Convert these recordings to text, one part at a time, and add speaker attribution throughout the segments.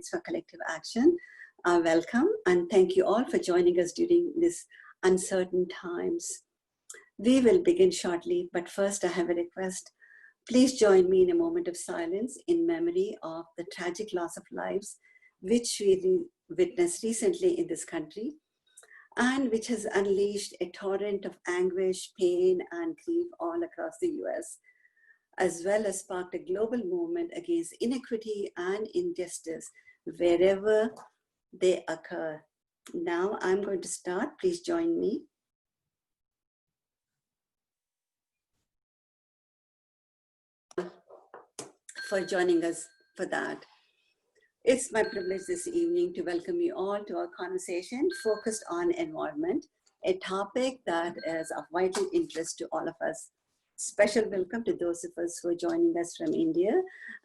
Speaker 1: Minutes for Collective Action. Welcome and thank you all for joining us during these uncertain times. We will begin shortly, but first I have a request. Please join me in a moment of silence in memory of the tragic loss of lives which we witnessed recently in this country and which has unleashed a torrent of anguish, pain, and grief all across the US, as well as sparked a global movement against inequity and injustice wherever they occur. Now I'm going to start. Please join me. For joining us for that. It's my privilege this evening to welcome you all to our conversation focused on environment, a topic that is of vital interest to all of us. Special welcome to those of us who are joining us from India,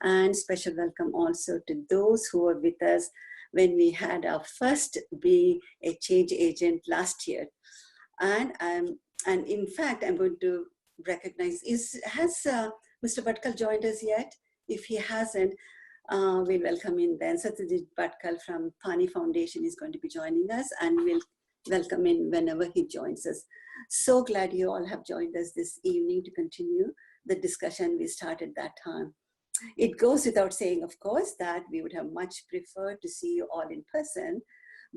Speaker 1: and special welcome also to those who were with us when we had our first Be a Change Agent last year. And in fact, I'm going to recognize, has Mr. Bhatkal joined us yet? If he hasn't, we'll welcome him then. Satyajit Bhatkal from Pani Foundation is going to be joining us, and we'll welcome him whenever he joins us. So glad you all have joined us this evening to continue the discussion we started that time. It goes without saying, of course, that we would have much preferred to see you all in person,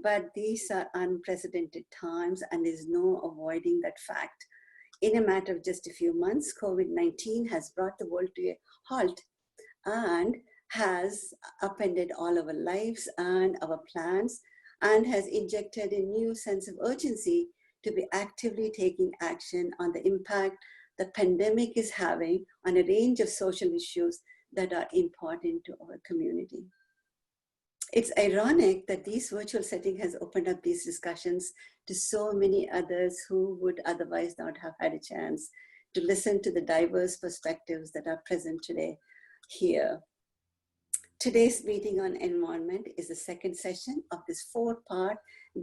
Speaker 1: but these are unprecedented times and there's no avoiding that fact. In a matter of just a few months, COVID-19 has brought the world to a halt and has upended all our lives and our plans and has injected a new sense of urgency to be actively taking action on the impact the pandemic is having on a range of social issues that are important to our community. It's ironic that this virtual setting has opened up these discussions to so many others who would otherwise not have had a chance to listen to the diverse perspectives that are present today here. Today's meeting on environment is the second session of this four-part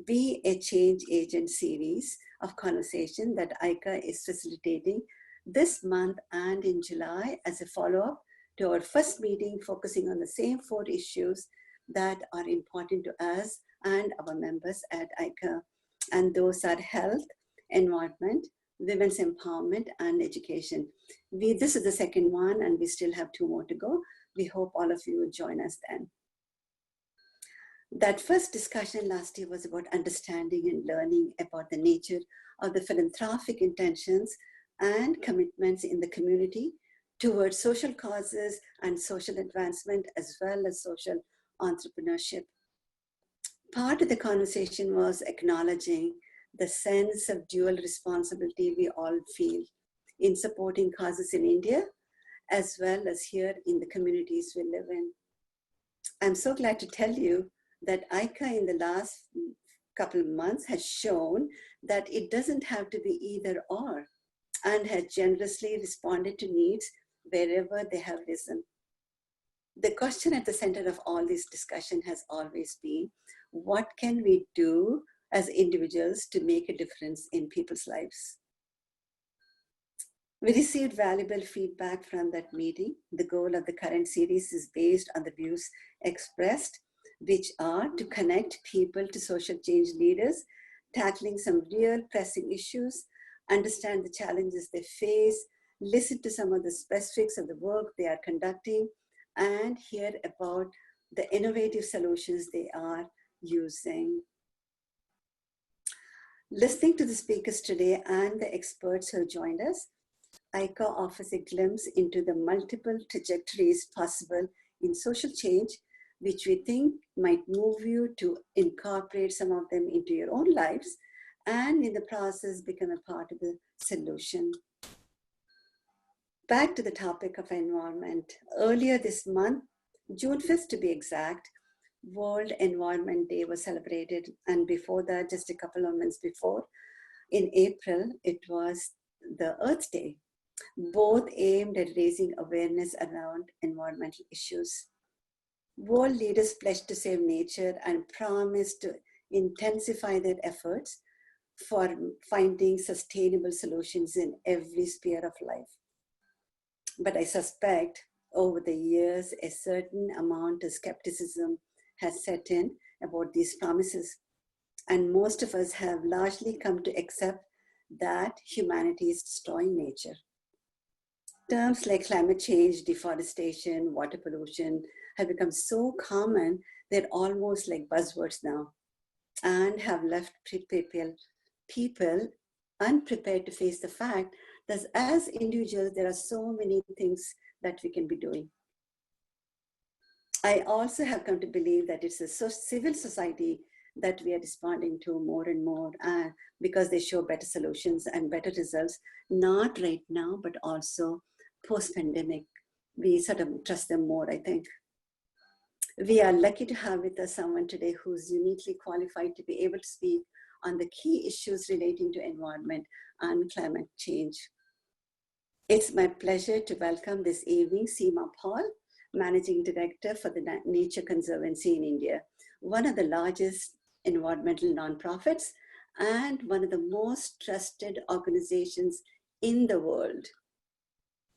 Speaker 1: Be a Change Agent series of conversation that ICA is facilitating this month and in July as a follow-up to our first meeting focusing on the same four issues that are important to us and our members at ICA. And those are health, environment, women's empowerment, and education. This is the second one, and we still have two more to go. We hope all of you will join us then. That first discussion last year was about understanding and learning about the nature of the philanthropic intentions and commitments in the community towards social causes and social advancement, as well as social entrepreneurship. Part of the conversation was acknowledging the sense of dual responsibility we all feel in supporting causes in India, as well as here in the communities we live in. I'm so glad to tell you that ICA in the last couple of months has shown that it doesn't have to be either or, and has generously responded to needs wherever they have risen. The question at the center of all this discussion has always been, what can we do as individuals to make a difference in people's lives? We received valuable feedback from that meeting. The goal of the current series is based on the views expressed, which are to connect people to social change leaders, tackling some real pressing issues, understand the challenges they face, listen to some of the specifics of the work they are conducting, and hear about the innovative solutions they are using. Listening to the speakers today and the experts who have joined us, ICA offers a glimpse into the multiple trajectories possible in social change, which we think might move you to incorporate some of them into your own lives and in the process become a part of the solution. Back to the topic of environment. Earlier this month, June 5th to be exact, World Environment Day was celebrated, and before that, just a couple of months before, in April, it was the Earth Day, both aimed at raising awareness around environmental issues. World leaders pledged to save nature and promised to intensify their efforts for finding sustainable solutions in every sphere of life. But I suspect over the years, a certain amount of skepticism has set in about these promises. And most of us have largely come to accept that humanity is destroying nature. Terms like climate change, deforestation, water pollution have become so common, they're almost like buzzwords now, and have left people unprepared to face the fact that as individuals, there are so many things that we can be doing. I also have come to believe that it's a civil society that we are responding to more and more because they show better solutions and better results, not right now, but also post-pandemic. We sort of trust them more, I think. We are lucky to have with us someone today who's uniquely qualified to be able to speak on the key issues relating to environment and climate change. It's my pleasure to welcome this evening Seema Paul, Managing Director for the Nature Conservancy in India, one of the largest environmental nonprofits and one of the most trusted organizations in the world.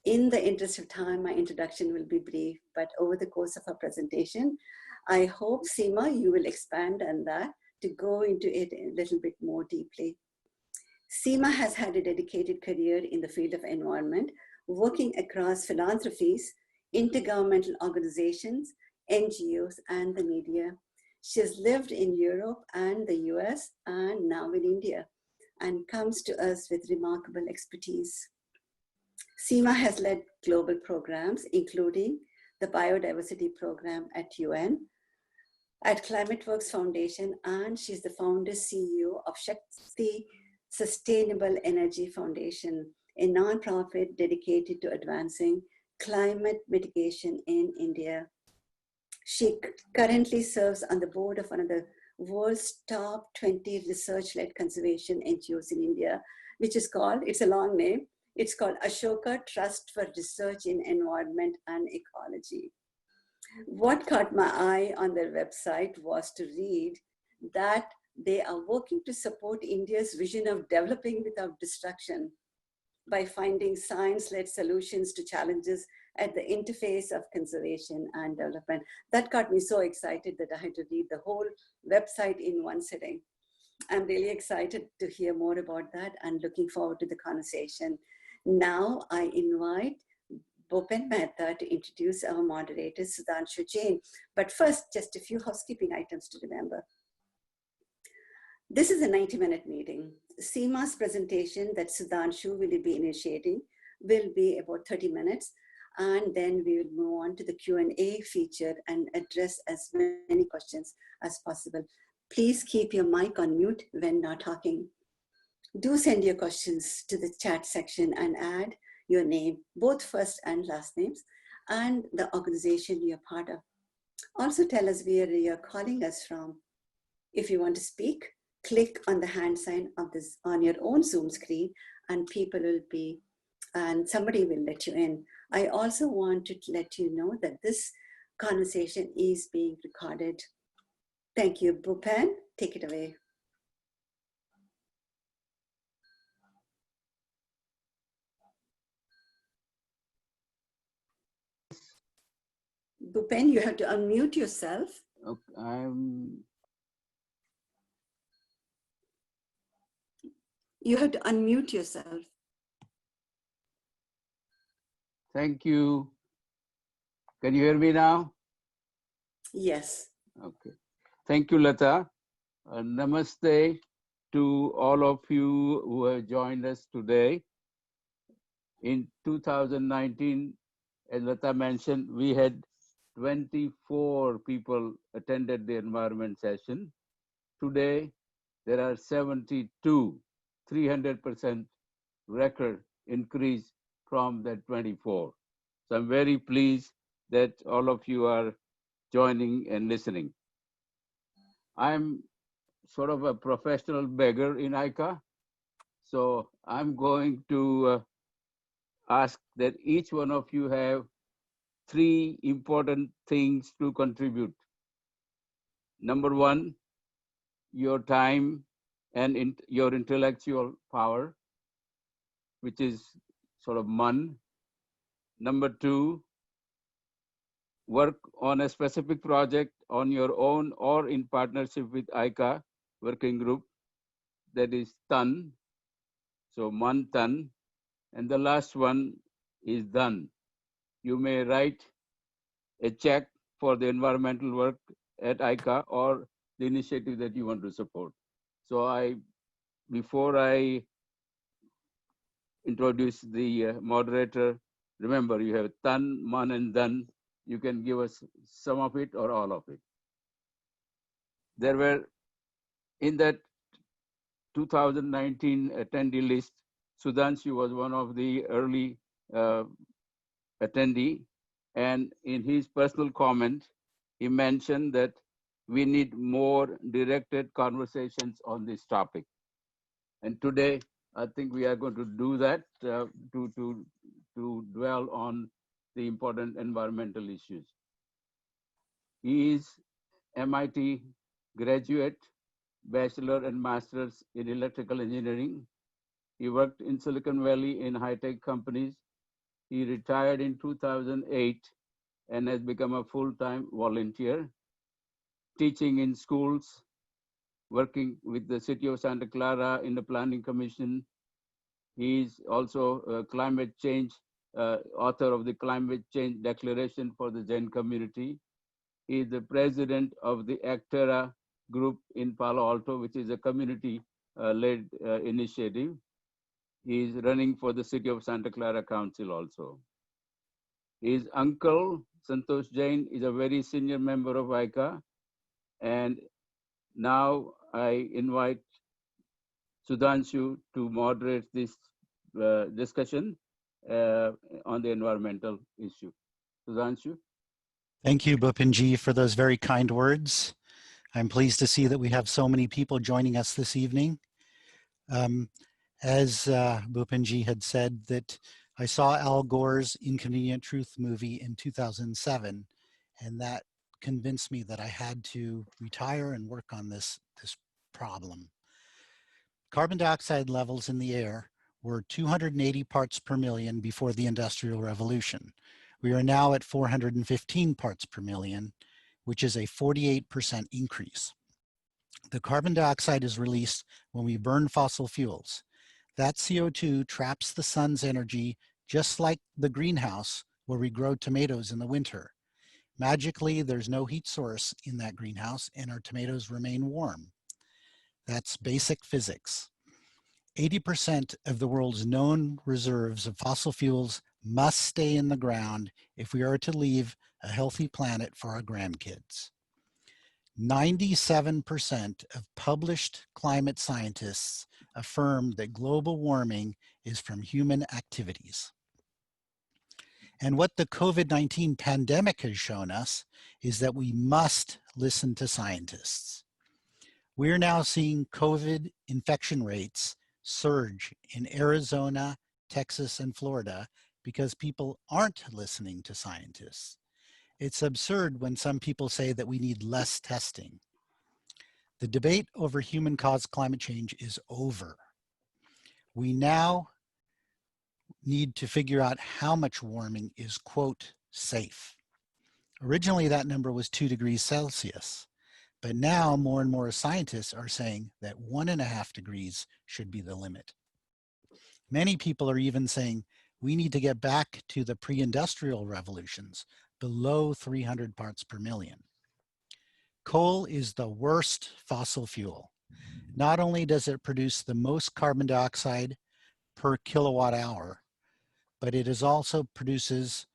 Speaker 1: In the interest of time, my introduction will be brief, but over the course of our presentation, I hope, Seema, you will expand on that to go into it a little bit more deeply. Seema has had a dedicated career in the field of environment, working across philanthropies, intergovernmental organizations, NGOs, and the media. She has lived in Europe and the US and now in India, and comes to us with remarkable expertise. Seema has led global programs, including the Biodiversity Program at UN, at ClimateWorks Foundation, and she's the founder CEO of Shakti Sustainable Energy Foundation, a nonprofit dedicated to advancing climate mitigation in India. She currently serves on the board of one of the world's top 20 research-led conservation NGOs in India, which is called, it's a long name, it's called Ashoka Trust for Research in Environment and Ecology. What caught my eye on their website was to read that they are working to support India's vision of developing without destruction by finding science-led solutions to challenges at the interface of conservation and development. That got me so excited that I had to read the whole website in one sitting. I'm really excited to hear more about that and looking forward to the conversation. Now I invite Bhupen Mehta to introduce our moderator, Sudhanshu Jain. But first, just a few housekeeping items to remember. This is a 90-minute meeting. Seema's presentation that Sudhanshu will be initiating will be about 30 minutes, and then we will move on to the Q&A feature and address as many questions as possible. Please keep your mic on mute when not talking. Do send your questions to the chat section and add your name, both first and last names, and the organization you're part of. Also tell us where you're calling us from. If you want to speak, click on the hand sign of this on your own Zoom screen, and somebody will let you in. I also want to let you know that this conversation is being recorded. Thank you. Bhupen, take it away. Bhupen, you have to unmute yourself.
Speaker 2: Okay,
Speaker 1: You have to unmute yourself.
Speaker 2: Thank you. Can you hear me now?
Speaker 1: Yes.
Speaker 2: Okay. Thank you, Lata. Namaste to all of you who have joined us today. In 2019, as Lata mentioned, we had 24 people attended the environment session. Today, there are 72, 300% record increase from that 24. So I'm very pleased that all of you are joining and listening. I'm sort of a professional beggar in ICA. So I'm going to ask that each one of you have 3 important things to contribute. Number 1, your time and your intellectual power, which is sort of man. Number 2, work on a specific project on your own or in partnership with ICA working group, that is TAN, so man TAN, and the last one is done. You may write a check for the environmental work at ICA or the initiative that you want to support. So before I introduce the moderator, remember you have TAN, MAN, and DAN. You can give us some of it or all of it. There were, in that 2019 attendee list, Sudhanshu was one of the early attendee, and in his personal comment, he mentioned that we need more directed conversations on this topic. And today, I think we are going to do that to dwell on the important environmental issues. He is MIT graduate, bachelor and master's in electrical engineering. He worked in Silicon Valley in high-tech companies. He retired in 2008 and has become a full-time volunteer, teaching in schools, working with the city of Santa Clara in the Planning Commission. He is also a climate change, author of the Climate Change Declaration for the Jain community. He is the president of the Actera group in Palo Alto, which is a community-led initiative. He is running for the city of Santa Clara Council also. His uncle, Santosh Jain, is a very senior member of ICA. And now I invite Sudhanshu to moderate this discussion on the environmental issue. Sudhanshu.
Speaker 3: Thank you, Bhupinji, for those very kind words. I'm pleased to see that we have so many people joining us this evening. As Bhupinji had said, that I saw Al Gore's Inconvenient Truth movie in 2007, and that convinced me that I had to retire and work on this problem. Carbon dioxide levels in the air were 280 parts per million before the Industrial Revolution. We are now at 415 parts per million, which is a 48% increase. The carbon dioxide is released when we burn fossil fuels. That CO2 traps the sun's energy just like the greenhouse where we grow tomatoes in the winter. Magically, there's no heat source in that greenhouse and our tomatoes remain warm. That's basic physics. 80% of the world's known reserves of fossil fuels must stay in the ground if we are to leave a healthy planet for our grandkids. 97% of published climate scientists affirm that global warming is from human activities. And what the COVID-19 pandemic has shown us is that we must listen to scientists. We're now seeing COVID infection rates surge in Arizona, Texas, and Florida because people aren't listening to scientists. It's absurd when some people say that we need less testing. The debate over human-caused climate change is over. We now need to figure out how much warming is, quote, safe. Originally, that number was 2 degrees Celsius, but now more and more scientists are saying that 1.5 degrees should be the limit. Many people are even saying we need to get back to the pre-industrial revolutions, below 300 parts per million. Coal is the worst fossil fuel. Not only does it produce the most carbon dioxide per kilowatt hour, but it also produces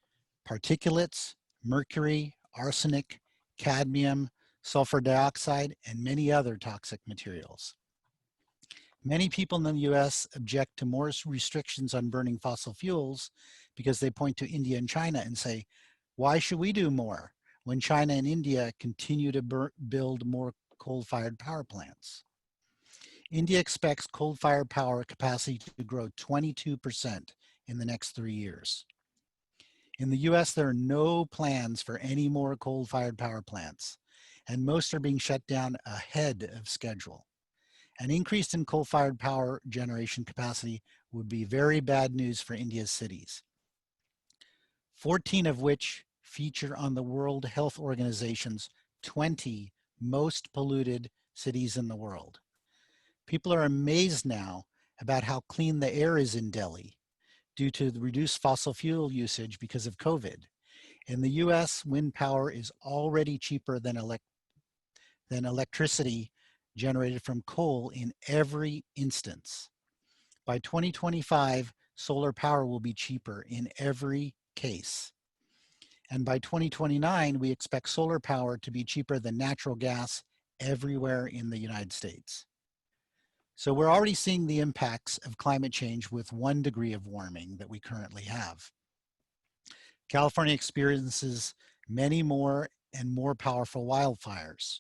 Speaker 3: particulates, mercury, arsenic, cadmium, sulfur dioxide, and many other toxic materials. Many people in the US object to more restrictions on burning fossil fuels because they point to India and China and say, why should we do more when China and India continue to build more coal-fired power plants? India expects coal-fired power capacity to grow 22% in the next 3 years. In the US, there are no plans for any more coal-fired power plants, and most are being shut down ahead of schedule. An increase in coal-fired power generation capacity would be very bad news for India's cities, 14 of which feature on the World Health Organization's 20 most polluted cities in the world. People are amazed now about how clean the air is in Delhi due to the reduced fossil fuel usage because of COVID. In the US, wind power is already cheaper than electricity generated from coal in every instance. By 2025, solar power will be cheaper in every case. And by 2029, we expect solar power to be cheaper than natural gas everywhere in the United States. So we're already seeing the impacts of climate change with 1 degree of warming that we currently have. California experiences many more and more powerful wildfires.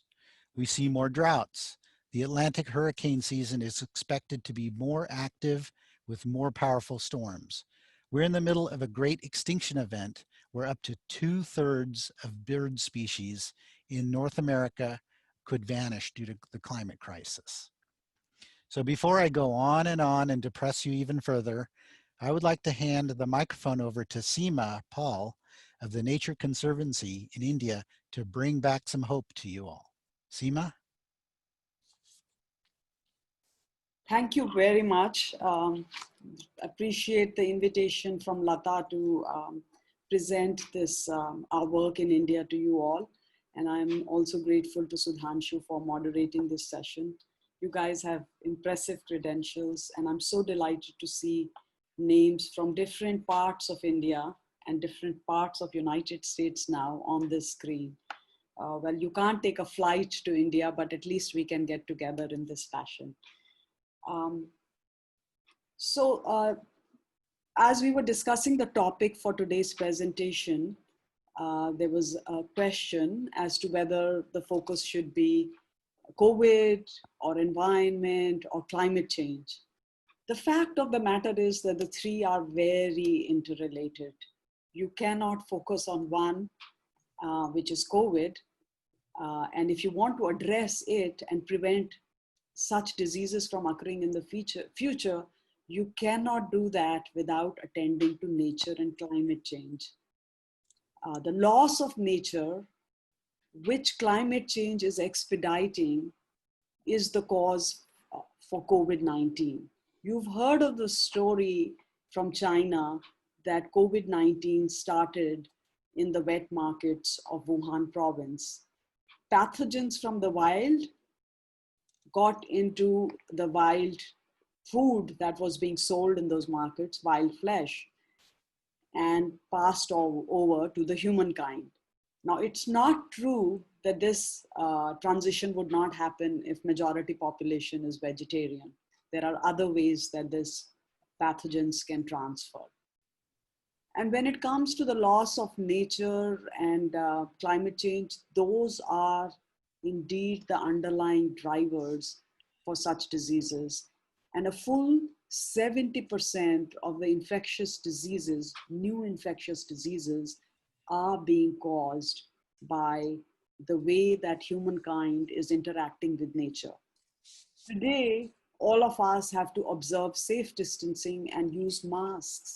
Speaker 3: We see more droughts. The Atlantic hurricane season is expected to be more active with more powerful storms. We're in the middle of a great extinction event where up to 2/3 of bird species in North America could vanish due to the climate crisis. So before I go on and depress you even further, I would like to hand the microphone over to Seema Paul of the Nature Conservancy in India to bring back some hope to you all. Seema?
Speaker 4: Thank you very much. Appreciate the invitation from Lata to present this, our work in India to you all. And I'm also grateful to Sudhanshu for moderating this session. You guys have impressive credentials, and I'm so delighted to see names from different parts of India and different parts of United States now on this screen. Well, you can't take a flight to India, but at least we can get together in this fashion. As we were discussing the topic for today's presentation, there was a question as to whether the focus should be COVID or environment or climate change. The fact of the matter is that the three are very interrelated. You cannot focus on one, which is COVID. And if you want to address it and prevent such diseases from occurring in the future, you cannot do that without attending to nature and climate change. The loss of nature, which climate change is expediting, is the cause for COVID-19. You've heard of the story from China that COVID-19 started in the wet markets of Wuhan province. Pathogens from the wild got into the wild food that was being sold in those markets, wild flesh, and passed over to the humankind. Now, it's not true that this transition would not happen if majority population is vegetarian. There are other ways that this pathogens can transfer. And when it comes to the loss of nature and climate change, those are indeed the underlying drivers for such diseases. And a full 70% of the infectious diseases, new infectious diseases, are being caused by the way that humankind is interacting with nature. Today, all of us have to observe safe distancing and use masks.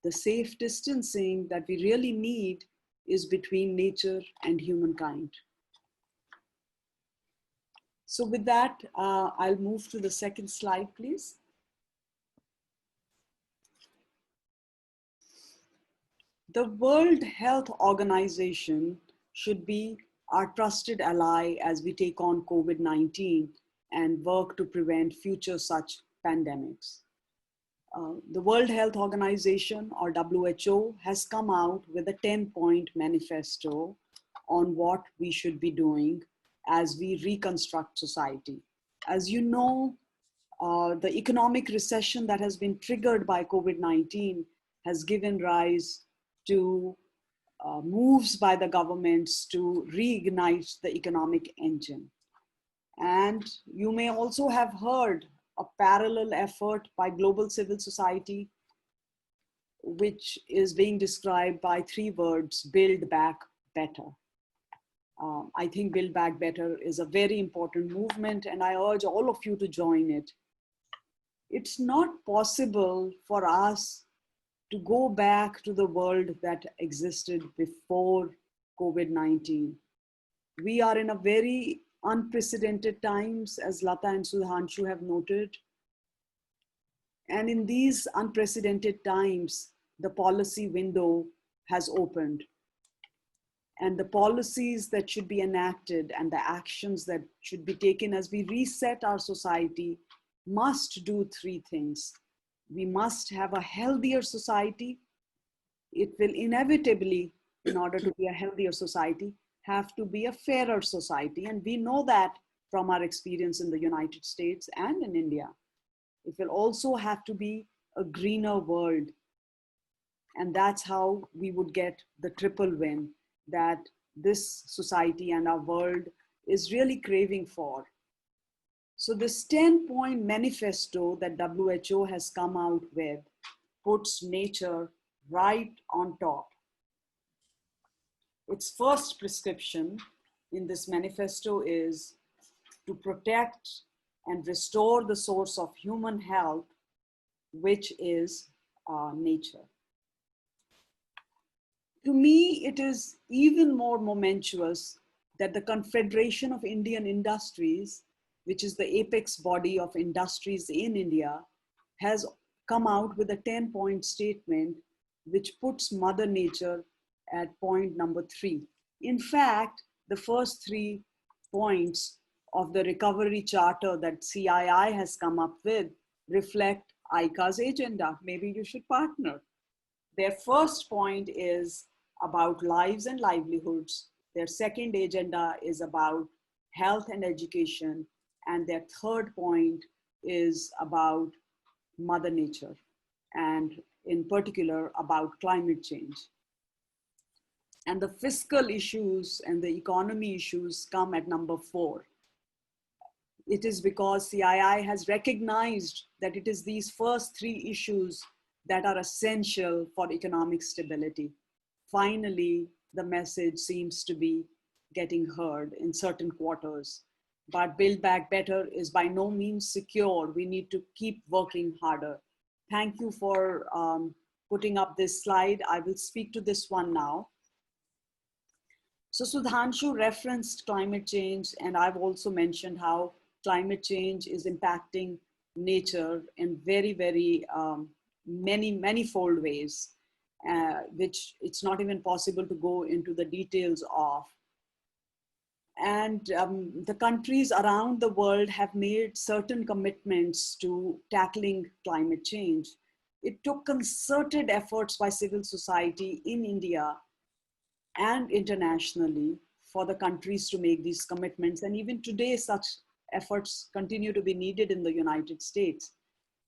Speaker 4: The safe distancing that we really need is between nature and humankind. So with that, I'll move to the second slide, please. The World Health Organization should be our trusted ally as we take on COVID-19 and work to prevent future such pandemics. The World Health Organization, or WHO, has come out with a 10-point manifesto on what we should be doing as we reconstruct society. As you know, the economic recession that has been triggered by COVID-19 has given rise to moves by the governments to reignite the economic engine. And you may also have heard a parallel effort by global civil society, which is being described by 3 words: build back better. I think Build Back Better is a very important movement, and I urge all of you to join it. It's not possible for us to go back to the world that existed before COVID-19. We are in a very unprecedented times, as Lata and Sudhanshu have noted. And in these unprecedented times, the policy window has opened. And the policies that should be enacted and the actions that should be taken as we reset our society must do three things. We must have a healthier society. It will inevitably, in order to be a healthier society, have to be a fairer society. And we know that from our experience in the United States and in India. It will also have to be a greener world. And that's how we would get the triple win that this society and our world is really craving for. So this 10-point manifesto that WHO has come out with puts nature right on top. Its first prescription in this manifesto is to protect and restore the source of human health, which is nature. To me, it is even more momentous that the Confederation of Indian Industries, which is the apex body of industries in India, has come out with a 10-point statement which puts Mother Nature at point number 3. In fact, the first 3 points of the recovery charter that CII has come up with reflect ICA's agenda. Maybe you should partner. Their first point is about lives and livelihoods. Their second agenda is about health and education. And their third point is about Mother Nature, and in particular about climate change. And the fiscal issues and the economy issues come at number 4. It is because CII has recognized that it is these first 3 issues that are essential for economic stability. Finally, the message seems to be getting heard in certain quarters. But Build Back Better is by no means secure. We need to keep working harder. Thank you for putting up this slide. I will speak to this one now. So Sudhanshu referenced climate change, and I've also mentioned how climate change is impacting nature in very, very manifold ways, which it's not even possible to go into the details of. And the countries around the world have made certain commitments to tackling climate change. It took concerted efforts by civil society in India and internationally for the countries to make these commitments. And even today, such efforts continue to be needed in the United States.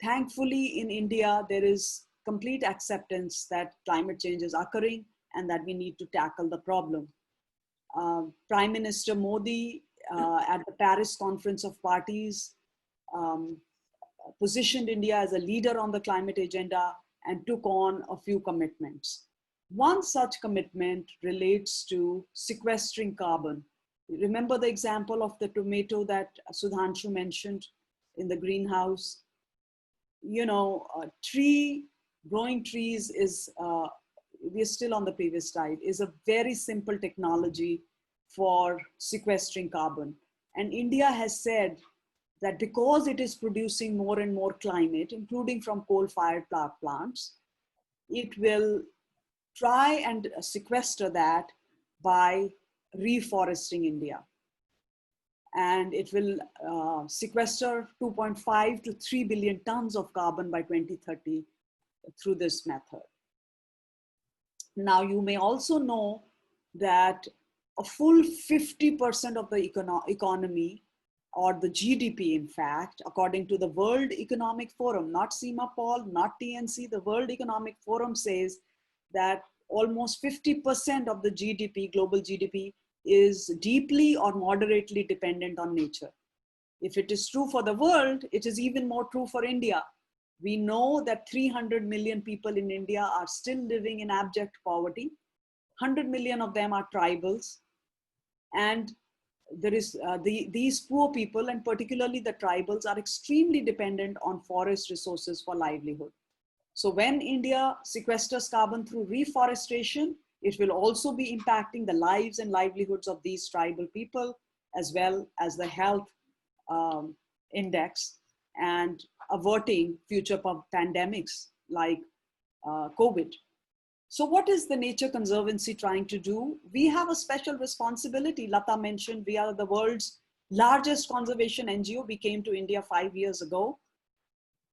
Speaker 4: Thankfully, in India, there is complete acceptance that climate change is occurring and that we need to tackle the problem. Prime Minister Modi at the Paris Conference of Parties positioned India as a leader on the climate agenda and took on a few commitments. One such commitment relates to sequestering carbon. Remember the example of the tomato that Sudhanshu mentioned in the greenhouse? You know, growing trees is, we're still on the previous slide, is a very simple technology for sequestering carbon. And India has said that because it is producing more and more climate, including from coal-fired power plants, it will try and sequester that by reforesting India. And it will sequester 2.5 to 3 billion tons of carbon by 2030 through this method. Now, you may also know that a full 50% of the economy, or the GDP, in fact, according to the World Economic Forum, not Seema Paul, not TNC, the World Economic Forum says that almost 50% of the GDP, global GDP, is deeply or moderately dependent on nature. If it is true for the world, it is even more true for India. We know that 300 million people in India are still living in abject poverty. 100 million of them are tribals. And there is these poor people, and particularly the tribals, are extremely dependent on forest resources for livelihood. So when India sequesters carbon through reforestation, It will also be impacting the lives and livelihoods of these tribal people, as well as the health index, and averting future pandemics like COVID. So what is the Nature Conservancy trying to do? We have a special responsibility. Lata mentioned we are the world's largest conservation NGO. We came to India 5 years ago.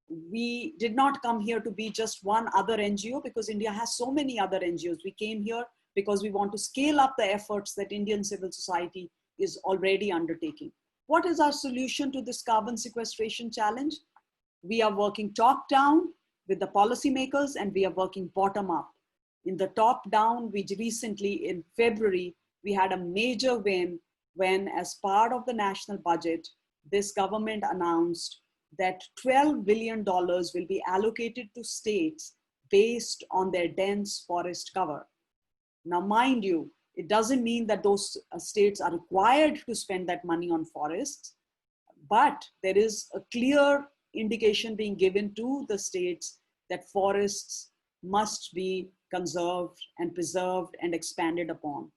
Speaker 4: We did not come here to be just one other NGO, because India has so many other NGOs. We came here because we want to scale up the efforts that Indian civil society is already undertaking. What is our solution to this carbon sequestration challenge? We are working top down with the policymakers, and we are working bottom up. In the top down, we recently in February, we had a major win when, as part of the national budget, this government announced that $12 billion will be allocated to states based on their dense forest cover. Now, mind you, it doesn't mean that those states are required to spend that money on forests, but there is a clear indication being given to the states that forests must be conserved and preserved and expanded upon.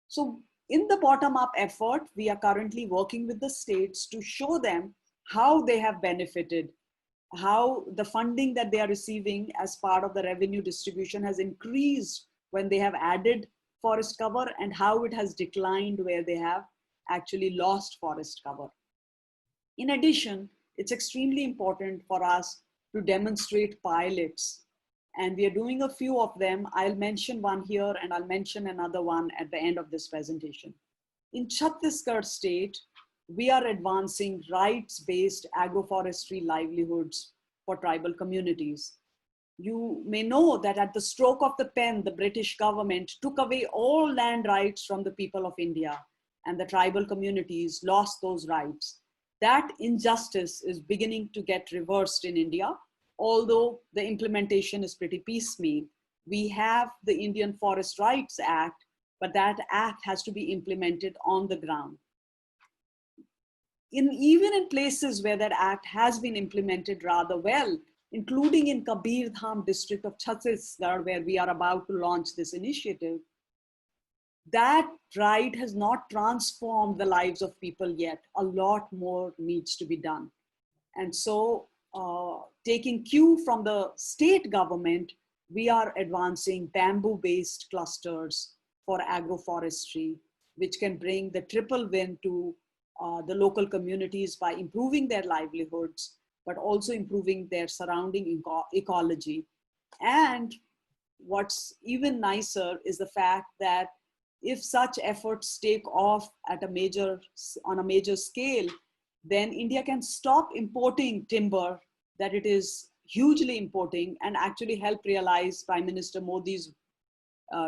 Speaker 4: So in the bottom-up effort, we are currently working with the states to show them how they have benefited, how the funding that they are receiving as part of the revenue distribution has increased when they have added forest cover, and how it has declined where they have actually lost forest cover. In addition, it's extremely important for us to demonstrate pilots, and we are doing a few of them. I'll mention one here, and I'll mention another one at the end of this presentation. In Chhattisgarh state, we are advancing rights-based agroforestry livelihoods for tribal communities. You may know that at the stroke of the pen, the British government took away all land rights from the people of India, and the tribal communities lost those rights. That injustice is beginning to get reversed in India, although the implementation is pretty piecemeal. We have the Indian Forest Rights Act, but that act has to be implemented on the ground. Even in places where that act has been implemented rather well, including in Kabir Dham district of Chhattisgarh, where we are about to launch this initiative, that right has not transformed the lives of people yet. A lot more needs to be done. And so, taking cue from the state government, we are advancing bamboo-based clusters for agroforestry, which can bring the triple win to the local communities by improving their livelihoods, but also improving their surrounding ecology. And what's even nicer is the fact that if such efforts take off on a major scale, then India can stop importing timber that it is hugely importing, and actually help realize Prime Minister Modi's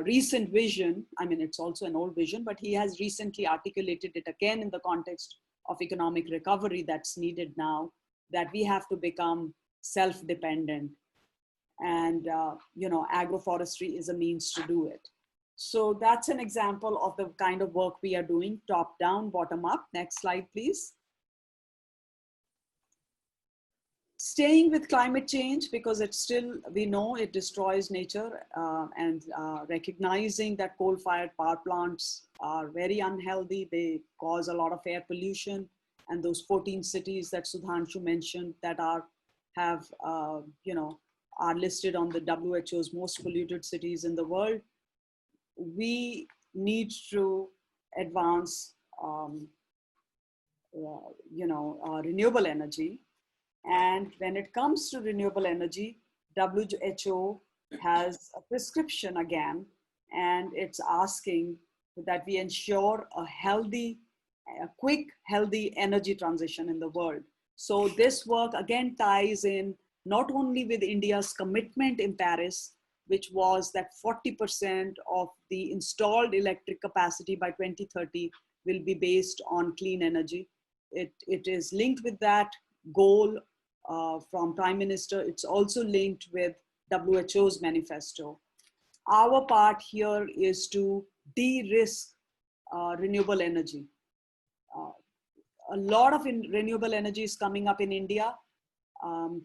Speaker 4: recent vision. I mean, it's also an old vision, but he has recently articulated it again in the context of economic recovery that's needed now, that we have to become self-dependent. And, agroforestry is a means to do it. So that's an example of the kind of work we are doing, top down, bottom up. Next slide, please. Staying with climate change, because it's still, we know it destroys nature, and recognizing that coal-fired power plants are very unhealthy. They cause a lot of air pollution, and those 14 cities that Sudhanshu mentioned that are listed on the WHO's most polluted cities in the world. We need to advance, renewable energy. And when it comes to renewable energy, WHO has a prescription again, and it's asking that we ensure a quick, healthy energy transition in the world. So this work again ties in not only with India's commitment in Paris, which was that 40% of the installed electric capacity by 2030 will be based on clean energy. It is linked with that goal from Prime Minister. It's also linked with WHO's manifesto. Our part here is to de-risk renewable energy. A lot of renewable energy is coming up in India.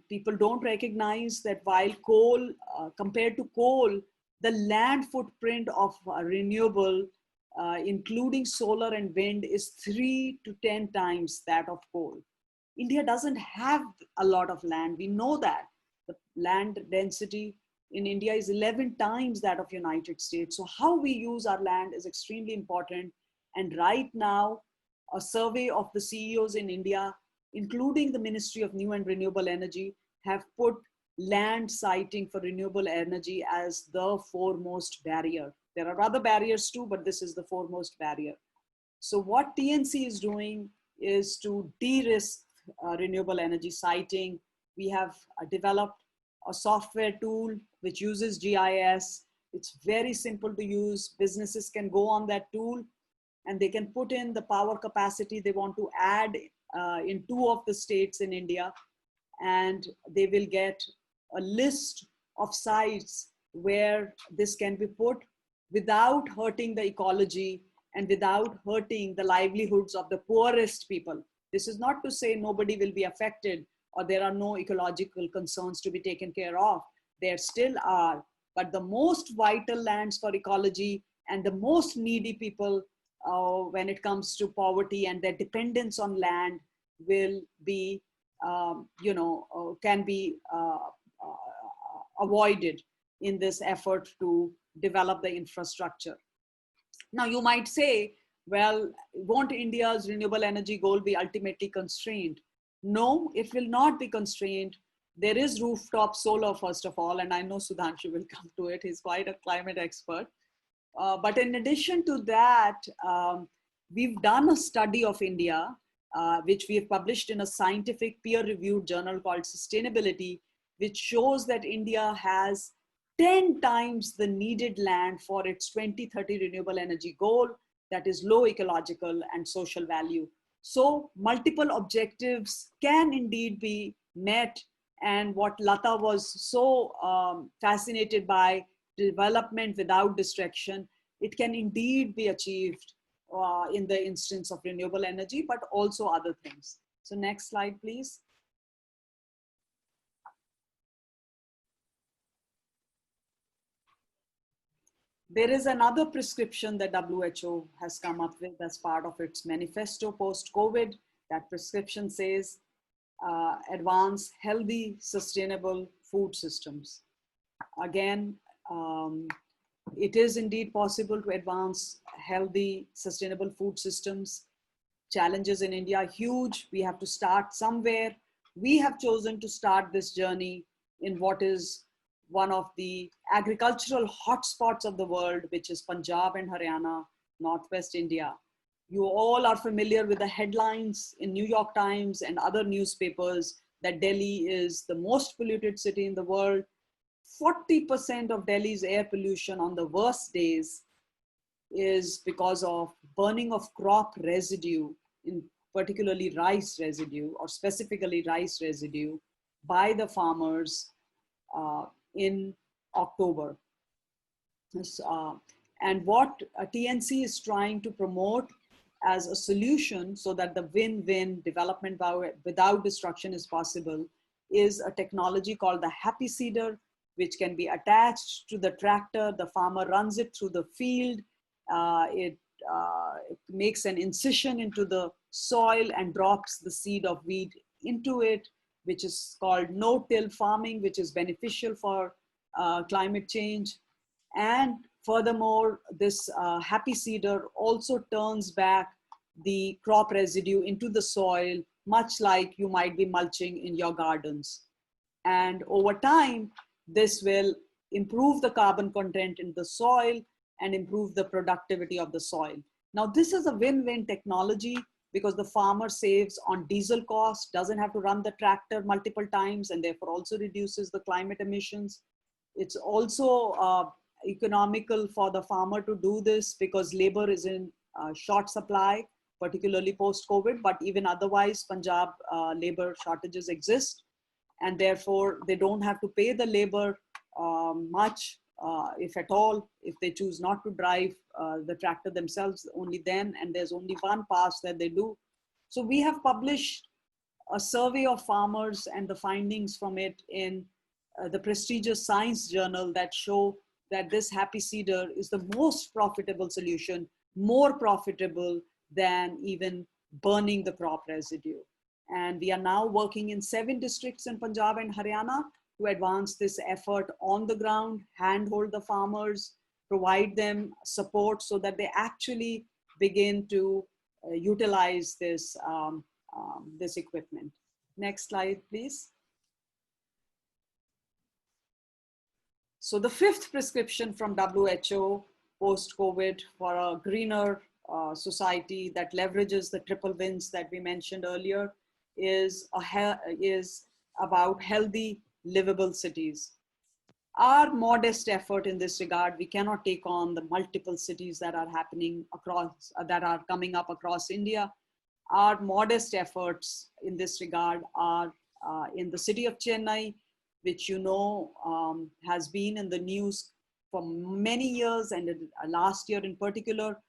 Speaker 4: People don't recognize that while coal, compared to coal, the land footprint of renewable, including solar and wind, is 3 to 10 times that of coal. India doesn't have a lot of land. We know that. The land density in India is 11 times that of United States. So how we use our land is extremely important. And right now, a survey of the CEOs in India, including the Ministry of New and Renewable Energy, have put land siting for renewable energy as the foremost barrier. There are other barriers too, but this is the foremost barrier. So what TNC is doing is to de-risk renewable energy siting. We have developed a software tool which uses GIS. It's very simple to use. Businesses can go on that tool and they can put in the power capacity they want to add in 2 of the states in India, and they will get a list of sites where this can be put without hurting the ecology and without hurting the livelihoods of the poorest people. This is not to say nobody will be affected or there are no ecological concerns to be taken care of. There still are, but the most vital lands for ecology and the most needy people when it comes to poverty and their dependence on land will be, can be avoided in this effort to develop the infrastructure. Now you might say, well, won't India's renewable energy goal be ultimately constrained? No, it will not be constrained. There is rooftop solar, first of all, and I know Sudhanshu will come to it. He's quite a climate expert. But in addition to that, we've done a study of India, which we have published in a scientific peer-reviewed journal called Sustainability, which shows that India has 10 times the needed land for its 2030 renewable energy goal, that is low ecological and social value. So multiple objectives can indeed be met. And what Lata was so fascinated by, development without distraction, it can indeed be achieved in the instance of renewable energy, but also other things. So next slide, please. There is another prescription that WHO has come up with as part of its manifesto post-COVID. That prescription says, advance healthy, sustainable food systems. Again, it is indeed possible to advance healthy, sustainable food systems. Challenges in India are huge. We have to start somewhere. We have chosen to start this journey in what is one of the agricultural hotspots of the world, which is Punjab and Haryana, Northwest India. You all are familiar with the headlines in New York Times and other newspapers that Delhi is the most polluted city in the world. 40% of Delhi's air pollution on the worst days is because of burning of crop residue, in particularly rice residue, or specifically rice residue, by the farmers in October. And what TNC is trying to promote as a solution so that the win-win development without destruction is possible is a technology called the Happy Seeder, which can be attached to the tractor. The farmer runs it through the field. It makes an incision into the soil and drops the seed of wheat into it, which is called no-till farming, which is beneficial for climate change. And furthermore, this Happy Seeder also turns back the crop residue into the soil, much like you might be mulching in your gardens. And over time, this will improve the carbon content in the soil and improve the productivity of the soil. Now, this is a win-win technology because the farmer saves on diesel costs, doesn't have to run the tractor multiple times, and therefore also reduces the climate emissions. It's also economical for the farmer to do this because labor is in short supply, particularly post-COVID, but even otherwise, Punjab labor shortages exist. And therefore, they don't have to pay the labor much, if at all, if they choose not to drive the tractor themselves, only then, and there's only one pass that they do. So we have published a survey of farmers and the findings from it in the prestigious Science journal that show that this happy seeder is the most profitable solution, more profitable than even burning the crop residue. And we are now working in 7 districts in Punjab and Haryana to advance this effort on the ground, handhold the farmers, provide them support so that they actually begin to utilize this, this equipment. Next slide, please. So the 5th prescription from WHO post-COVID for a greener society that leverages the triple wins that we mentioned earlier is about healthy, livable cities. Our modest effort in this regard, we cannot take on the multiple cities that are happening across, that are coming up across India. Our modest efforts in this regard are in the city of Chennai, which you know has been in the news for many years, and last year in particular,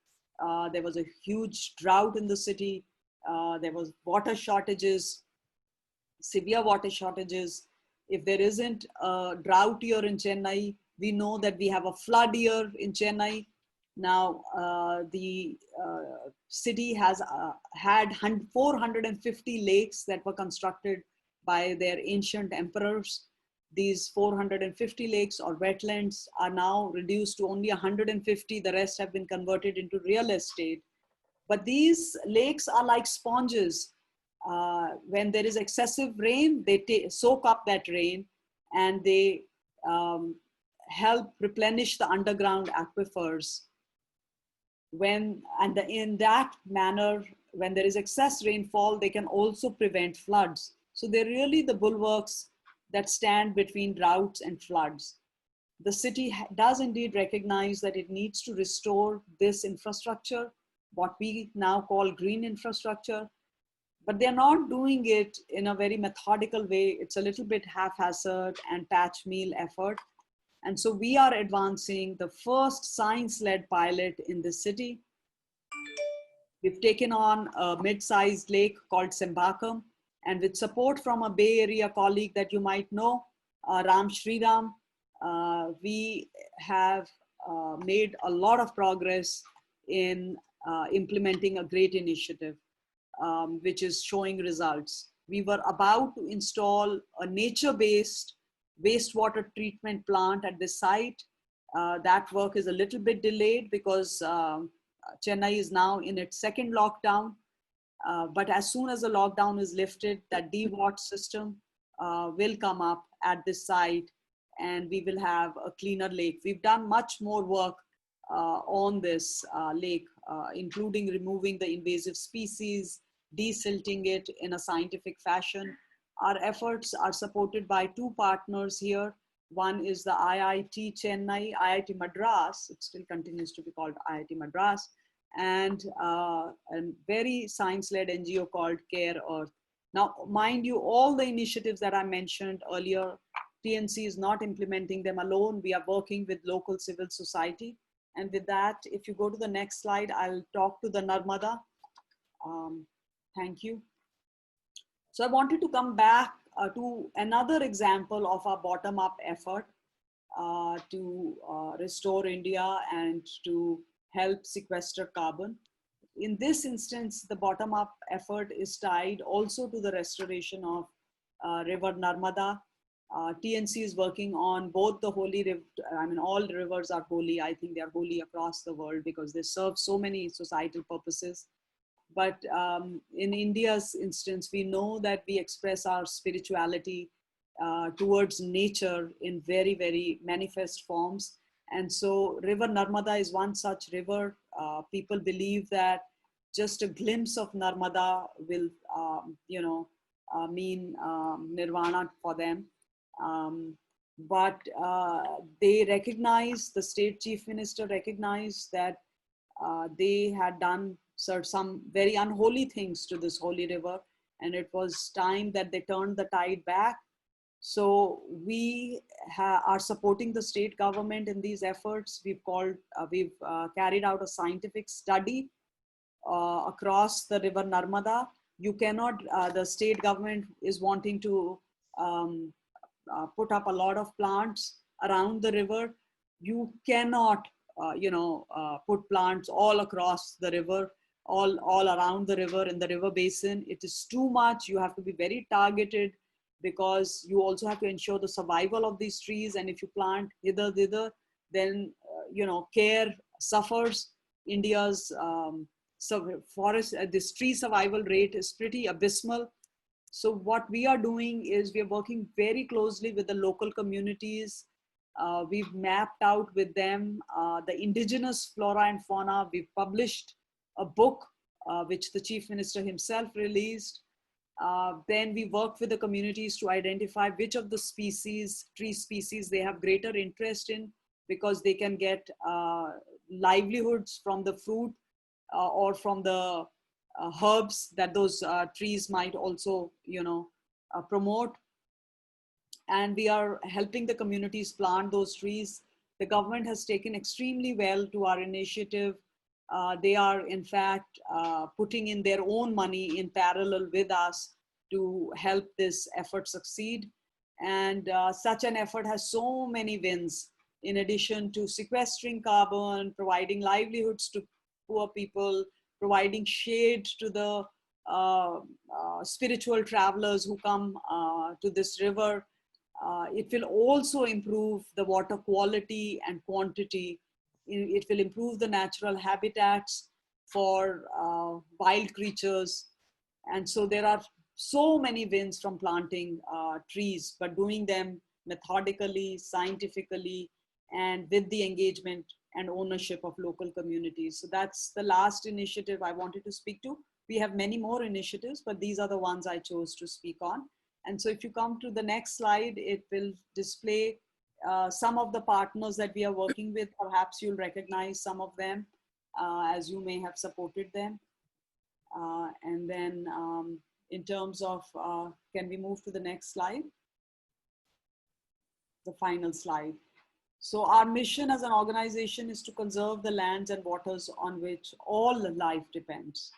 Speaker 4: there was a huge drought in the city. There was water shortages, severe water shortages. If there isn't a drought year in Chennai, we know that we have a flood year in Chennai. Now, the city has had 450 lakes that were constructed by their ancient emperors. These 450 lakes or wetlands are now reduced to only 150. The rest have been converted into real estate. But these lakes are like sponges. When there is excessive rain, they soak up that rain, and they help replenish the underground aquifers. In that manner, when there is excess rainfall, they can also prevent floods. So they're really the bulwarks that stand between droughts and floods. The city does indeed recognize that it needs to restore this infrastructure, what we now call green infrastructure, but they're not doing it in a very methodical way. It's a little bit haphazard and patch meal effort. And so we are advancing the first science-led pilot in the city. We've taken on a mid-sized lake called Sembakam, and with support from a Bay Area colleague that you might know, Ram Shriram, we have made a lot of progress in implementing a great initiative, which is showing results. We were about to install a nature-based wastewater treatment plant at this site. That work is a little bit delayed because Chennai is now in its 2nd lockdown. But as soon as the lockdown is lifted, that DWAT system will come up at this site, and we will have a cleaner lake. We've done much more work on this lake, including removing the invasive species, desilting it in a scientific fashion. Our efforts are supported by 2 partners here. One is the IIT Chennai, IIT Madras, it still continues to be called IIT Madras, and a very science-led NGO called Care Earth. Now, mind you, all the initiatives that I mentioned earlier, TNC is not implementing them alone. We are working with local civil society. And with that, if you go to the next slide, I'll talk to the Narmada. Thank you. So I wanted to come back to another example of our bottom-up effort to restore India and to help sequester carbon. In this instance, the bottom-up effort is tied also to the restoration of River Narmada. TNC is working on both the holy river. I mean, all rivers are holy. I think they are holy across the world because they serve so many societal purposes. But in India's instance, we know that we express our spirituality towards nature in very, very manifest forms. And so River Narmada is one such river. People believe that just a glimpse of Narmada will, mean nirvana for them. But they recognize, the state chief minister recognized that they had done some very unholy things to this holy river, and it was time that they turned the tide back. So we are supporting the state government in these efforts. We've carried out a scientific study across the River Narmada. You cannot, the state government is wanting to put up a lot of plants around the river. you cannot, put plants all across the river, all around the river, in the river basin. It is too much. You have to be very targeted, because you also have to ensure the survival of these trees. And if you plant hither, thither, then, care suffers. India's forest, this tree survival rate is pretty abysmal. So what we are doing is we are working very closely with the local communities. We've mapped out with them the indigenous flora and fauna. We've published a book which the Chief Minister himself released. Then we work with the communities to identify which of the species, tree species, they have greater interest in, because they can get livelihoods from the fruit or from the herbs that those trees might also, promote. And we are helping the communities plant those trees. The government has taken extremely well to our initiative. They are, in fact, putting in their own money in parallel with us to help this effort succeed. And such an effort has so many wins. In addition to sequestering carbon, providing livelihoods to poor people, providing shade to the spiritual travelers who come to this river. It will also improve the water quality and quantity. It will improve the natural habitats for wild creatures. And so there are so many wins from planting trees, but doing them methodically, scientifically, and with the engagement and ownership of local communities. So that's the last initiative I wanted to speak to. We have many more initiatives, but these are the ones I chose to speak on. And so if you come to the next slide, it will display some of the partners that we are working with. Perhaps you'll recognize some of them as you may have supported them. And then in terms of, can we move to the next slide? The final slide. So our mission as an organization is to conserve the lands and waters on which all life depends.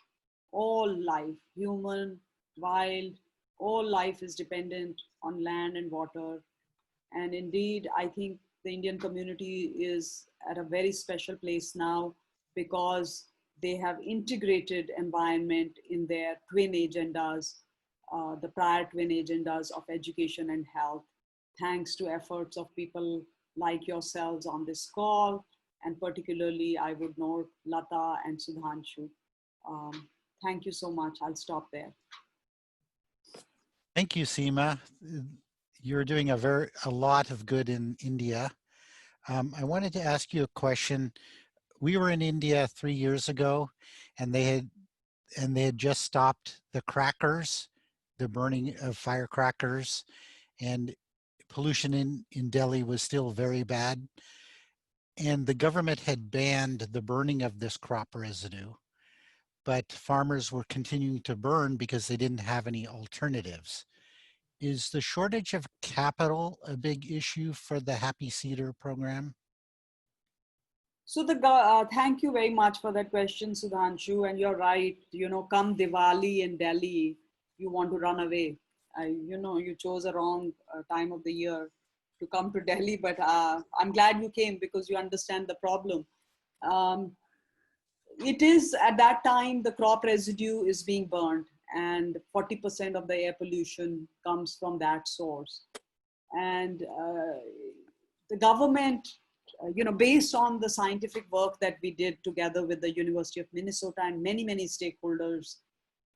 Speaker 4: All life, human, wild, all life is dependent on land and water. And indeed, I think the Indian community is at a very special place now, because they have integrated environment in their twin agendas, the prior twin agendas of education and health, thanks to efforts of people like yourselves on this call, and particularly I would note Lata and Sudhanshu. Thank you so much. I'll stop there.
Speaker 3: Thank you, Seema. You're doing a lot of good in India. I wanted to ask you a question. We were in India 3 years ago, and they had just stopped the crackers, the burning of firecrackers, and pollution in Delhi was still very bad. And the government had banned the burning of this crop residue, but farmers were continuing to burn because they didn't have any alternatives. Is the shortage of capital a big issue for the Happy Cedar program?
Speaker 4: So thank you very much for that question, Sudhanshu. And you're right, come Diwali in Delhi, you want to run away. You chose a wrong time of the year to come to Delhi, but I'm glad you came because you understand the problem. It is at that time, the crop residue is being burned, and 40% of the air pollution comes from that source. And the government, based on the scientific work that we did together with the University of Minnesota and many, many stakeholders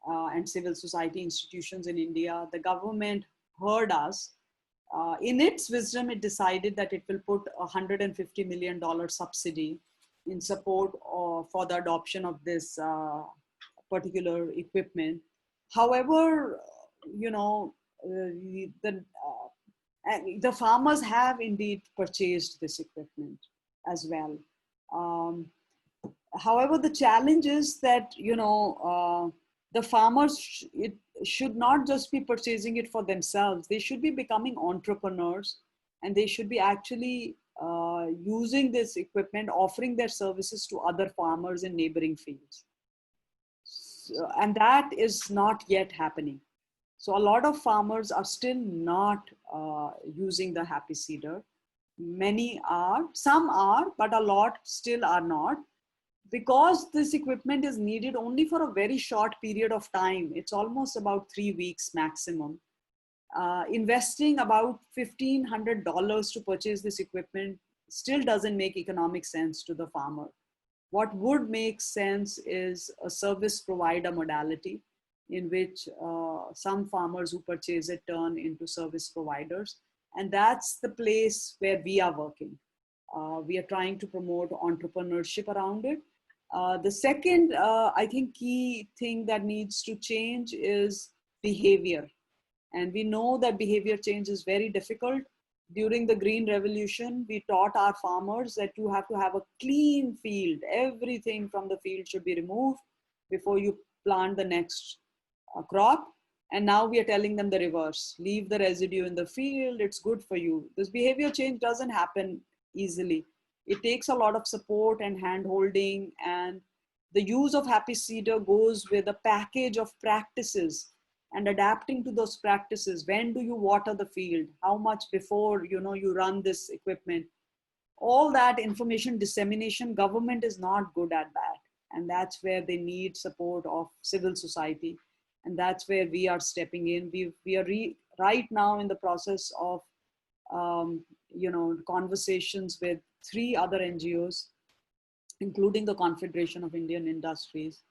Speaker 4: and civil society institutions in India, the government heard us. In its wisdom, it decided that it will put a $150 million subsidy in support for the adoption of this particular equipment. However, the farmers have indeed purchased this equipment as well. However, the challenge is that, the farmers should not just be purchasing it for themselves. They should be becoming entrepreneurs, and they should be actually using this equipment, offering their services to other farmers in neighboring fields. So, and that is not yet happening. So a lot of farmers are still not using the Happy Cedar. Many are, some are, but a lot still are not. Because this equipment is needed only for a very short period of time, it's almost about 3 weeks maximum. Investing about $1,500 to purchase this equipment still doesn't make economic sense to the farmer. What would make sense is a service provider modality in which some farmers who purchase it turn into service providers. And that's the place where we are working. We are trying to promote entrepreneurship around it. The second, I think, key thing that needs to change is behavior. And we know that behavior change is very difficult. During the Green Revolution, we taught our farmers that you have to have a clean field. Everything from the field should be removed before you plant the next crop. And now we are telling them the reverse. Leave the residue in the field, it's good for you. This behavior change doesn't happen easily. It takes a lot of support and hand-holding, and the use of Happy Seeder goes with a package of practices and adapting to those practices. When do you water the field? How much before you run this equipment? All that information dissemination, government is not good at that. And that's where they need support of civil society. And that's where we are stepping in. We are right now in the process of conversations with 3 other NGOs, including the Confederation of Indian Industries,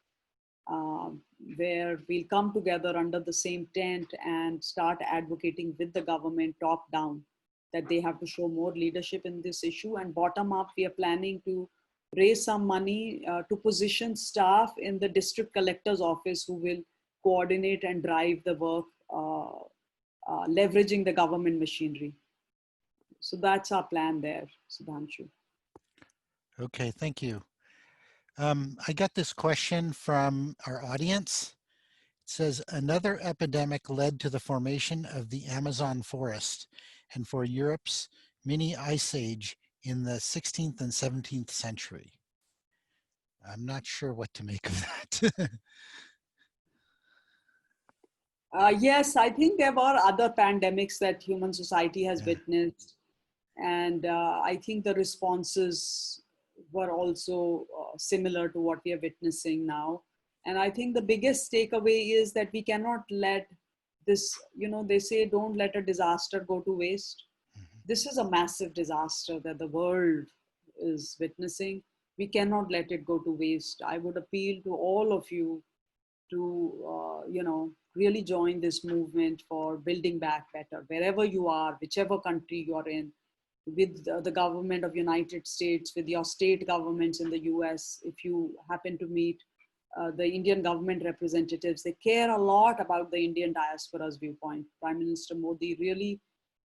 Speaker 4: where we'll come together under the same tent and start advocating with the government top down that they have to show more leadership in this issue. And bottom up, we are planning to raise some money to position staff in the district collector's office who will coordinate and drive the work, leveraging the government machinery. So that's our plan there, Sudhanshu.
Speaker 3: Okay, thank you. I got this question from our audience. It says, another epidemic led to the formation of the Amazon forest and for Europe's mini ice age in the 16th and 17th century. I'm not sure what to make of that.
Speaker 4: Yes, I think there were other pandemics that human society has witnessed. And I think the responses were also similar to what we are witnessing now. And I think the biggest takeaway is that we cannot let this, they say, don't let a disaster go to waste. This is a massive disaster that the world is witnessing. We cannot let it go to waste. I would appeal to all of you to, really join this movement for building back better, wherever you are, whichever country you are in, with the government of United States, with your state governments in the US. If you happen to meet the Indian government representatives, they care a lot about the Indian diaspora's viewpoint. Prime Minister Modi really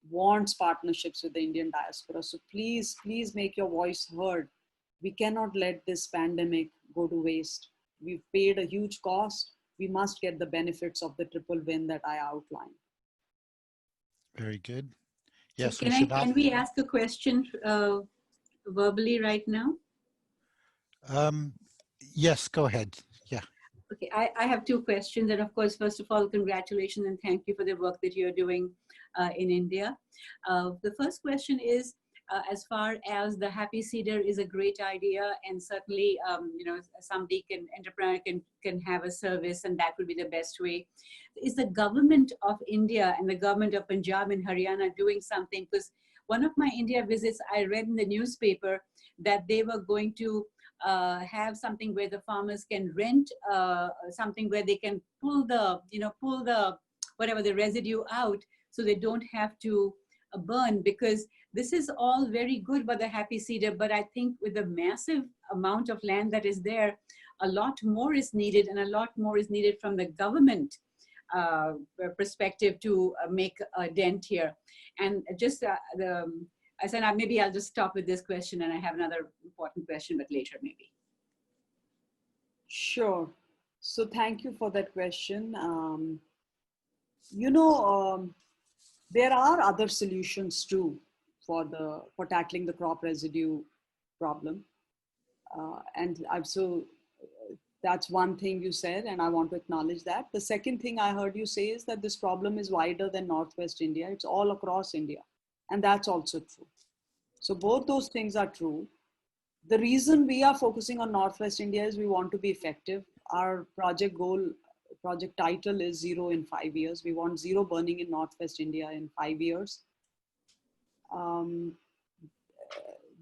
Speaker 4: wants partnerships with the Indian diaspora. So please, please make your voice heard. We cannot let this pandemic go to waste. We've paid a huge cost. We must get the benefits of the triple win that I outlined.
Speaker 3: Very good. Yes,
Speaker 5: so can we ask a question verbally right now?
Speaker 3: Yes, go ahead. Yeah.
Speaker 5: Okay, I have 2 questions. And of course, first of all, congratulations and thank you for the work that you're doing in India. The first question is, as far as the Happy Seeder is a great idea, and certainly, somebody entrepreneur can have a service, and that would be the best way. Is the government of India and the government of Punjab and Haryana doing something? Because one of my India visits, I read in the newspaper that they were going to have something where the farmers can rent something where they can pull the whatever the residue out, so they don't have to burn, because this is all very good for the Happy Seeder, but I think with the massive amount of land that is there, a lot more is needed, and a lot more is needed from the government perspective to make a dent here. And just I said, maybe I'll just stop with this question, and I have another important question, but later maybe.
Speaker 4: Sure. So thank you for that question. There are other solutions too for tackling the crop residue problem. That's one thing you said, and I want to acknowledge that. The second thing I heard you say is that this problem is wider than Northwest India. It's all across India. And that's also true. So both those things are true. The reason we are focusing on Northwest India is we want to be effective. Our project goal, project title is 0 in 5 years. We want zero burning in Northwest India in 5 years.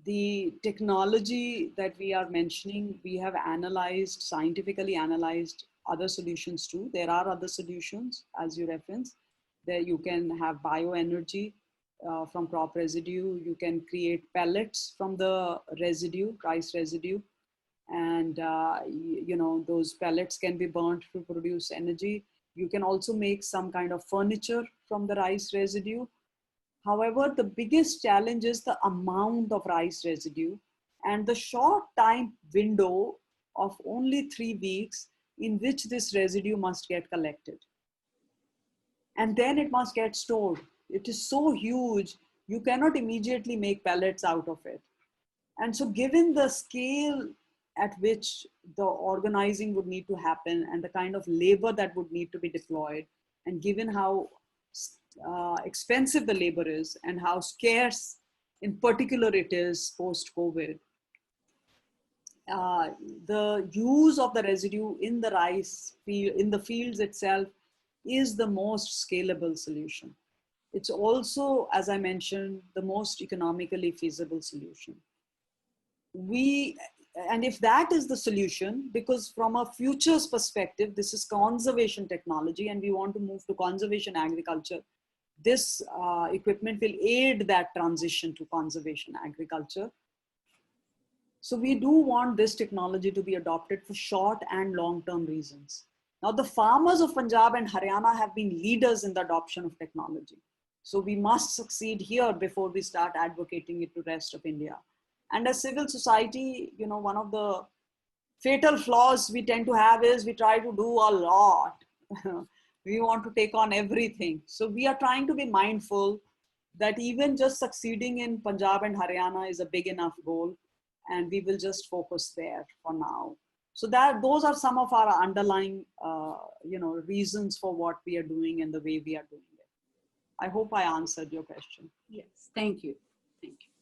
Speaker 4: The technology that we are mentioning, we have analyzed, scientifically analyzed other solutions too. There are other solutions, as you referenced. There you can have bioenergy from crop residue. You can create pellets from the residue, rice residue. And you know, those pellets can be burnt to produce energy. You can also make some kind of furniture from the rice residue. However, the biggest challenge is the amount of rice residue and the short time window of only 3 weeks in which this residue must get collected. And then it must get stored. It is so huge, you cannot immediately make pellets out of it. And so given the scale at which the organizing would need to happen and the kind of labor that would need to be deployed, and given how expensive the labor is and how scarce in particular it is post-COVID, the use of the residue in the rice field, in the fields itself, is the most scalable solution. It's also, as I mentioned, the most economically feasible solution. And if that is the solution, because from a futures perspective, this is conservation technology and we want to move to conservation agriculture, this equipment will aid that transition to conservation agriculture. So we do want this technology to be adopted for short and long-term reasons. Now, the farmers of Punjab and Haryana have been leaders in the adoption of technology. So we must succeed here before we start advocating it to the rest of India. And as civil society, you know, one of the fatal flaws we tend to have is we try to do a lot. We want to take on everything. So we are trying to be mindful that even just succeeding in Punjab and Haryana is a big enough goal, and we will just focus there for now. So those are some of our underlying, you know, reasons for what we are doing and the way we are doing it. I hope I answered your question.
Speaker 5: Yes, thank you. Thank you.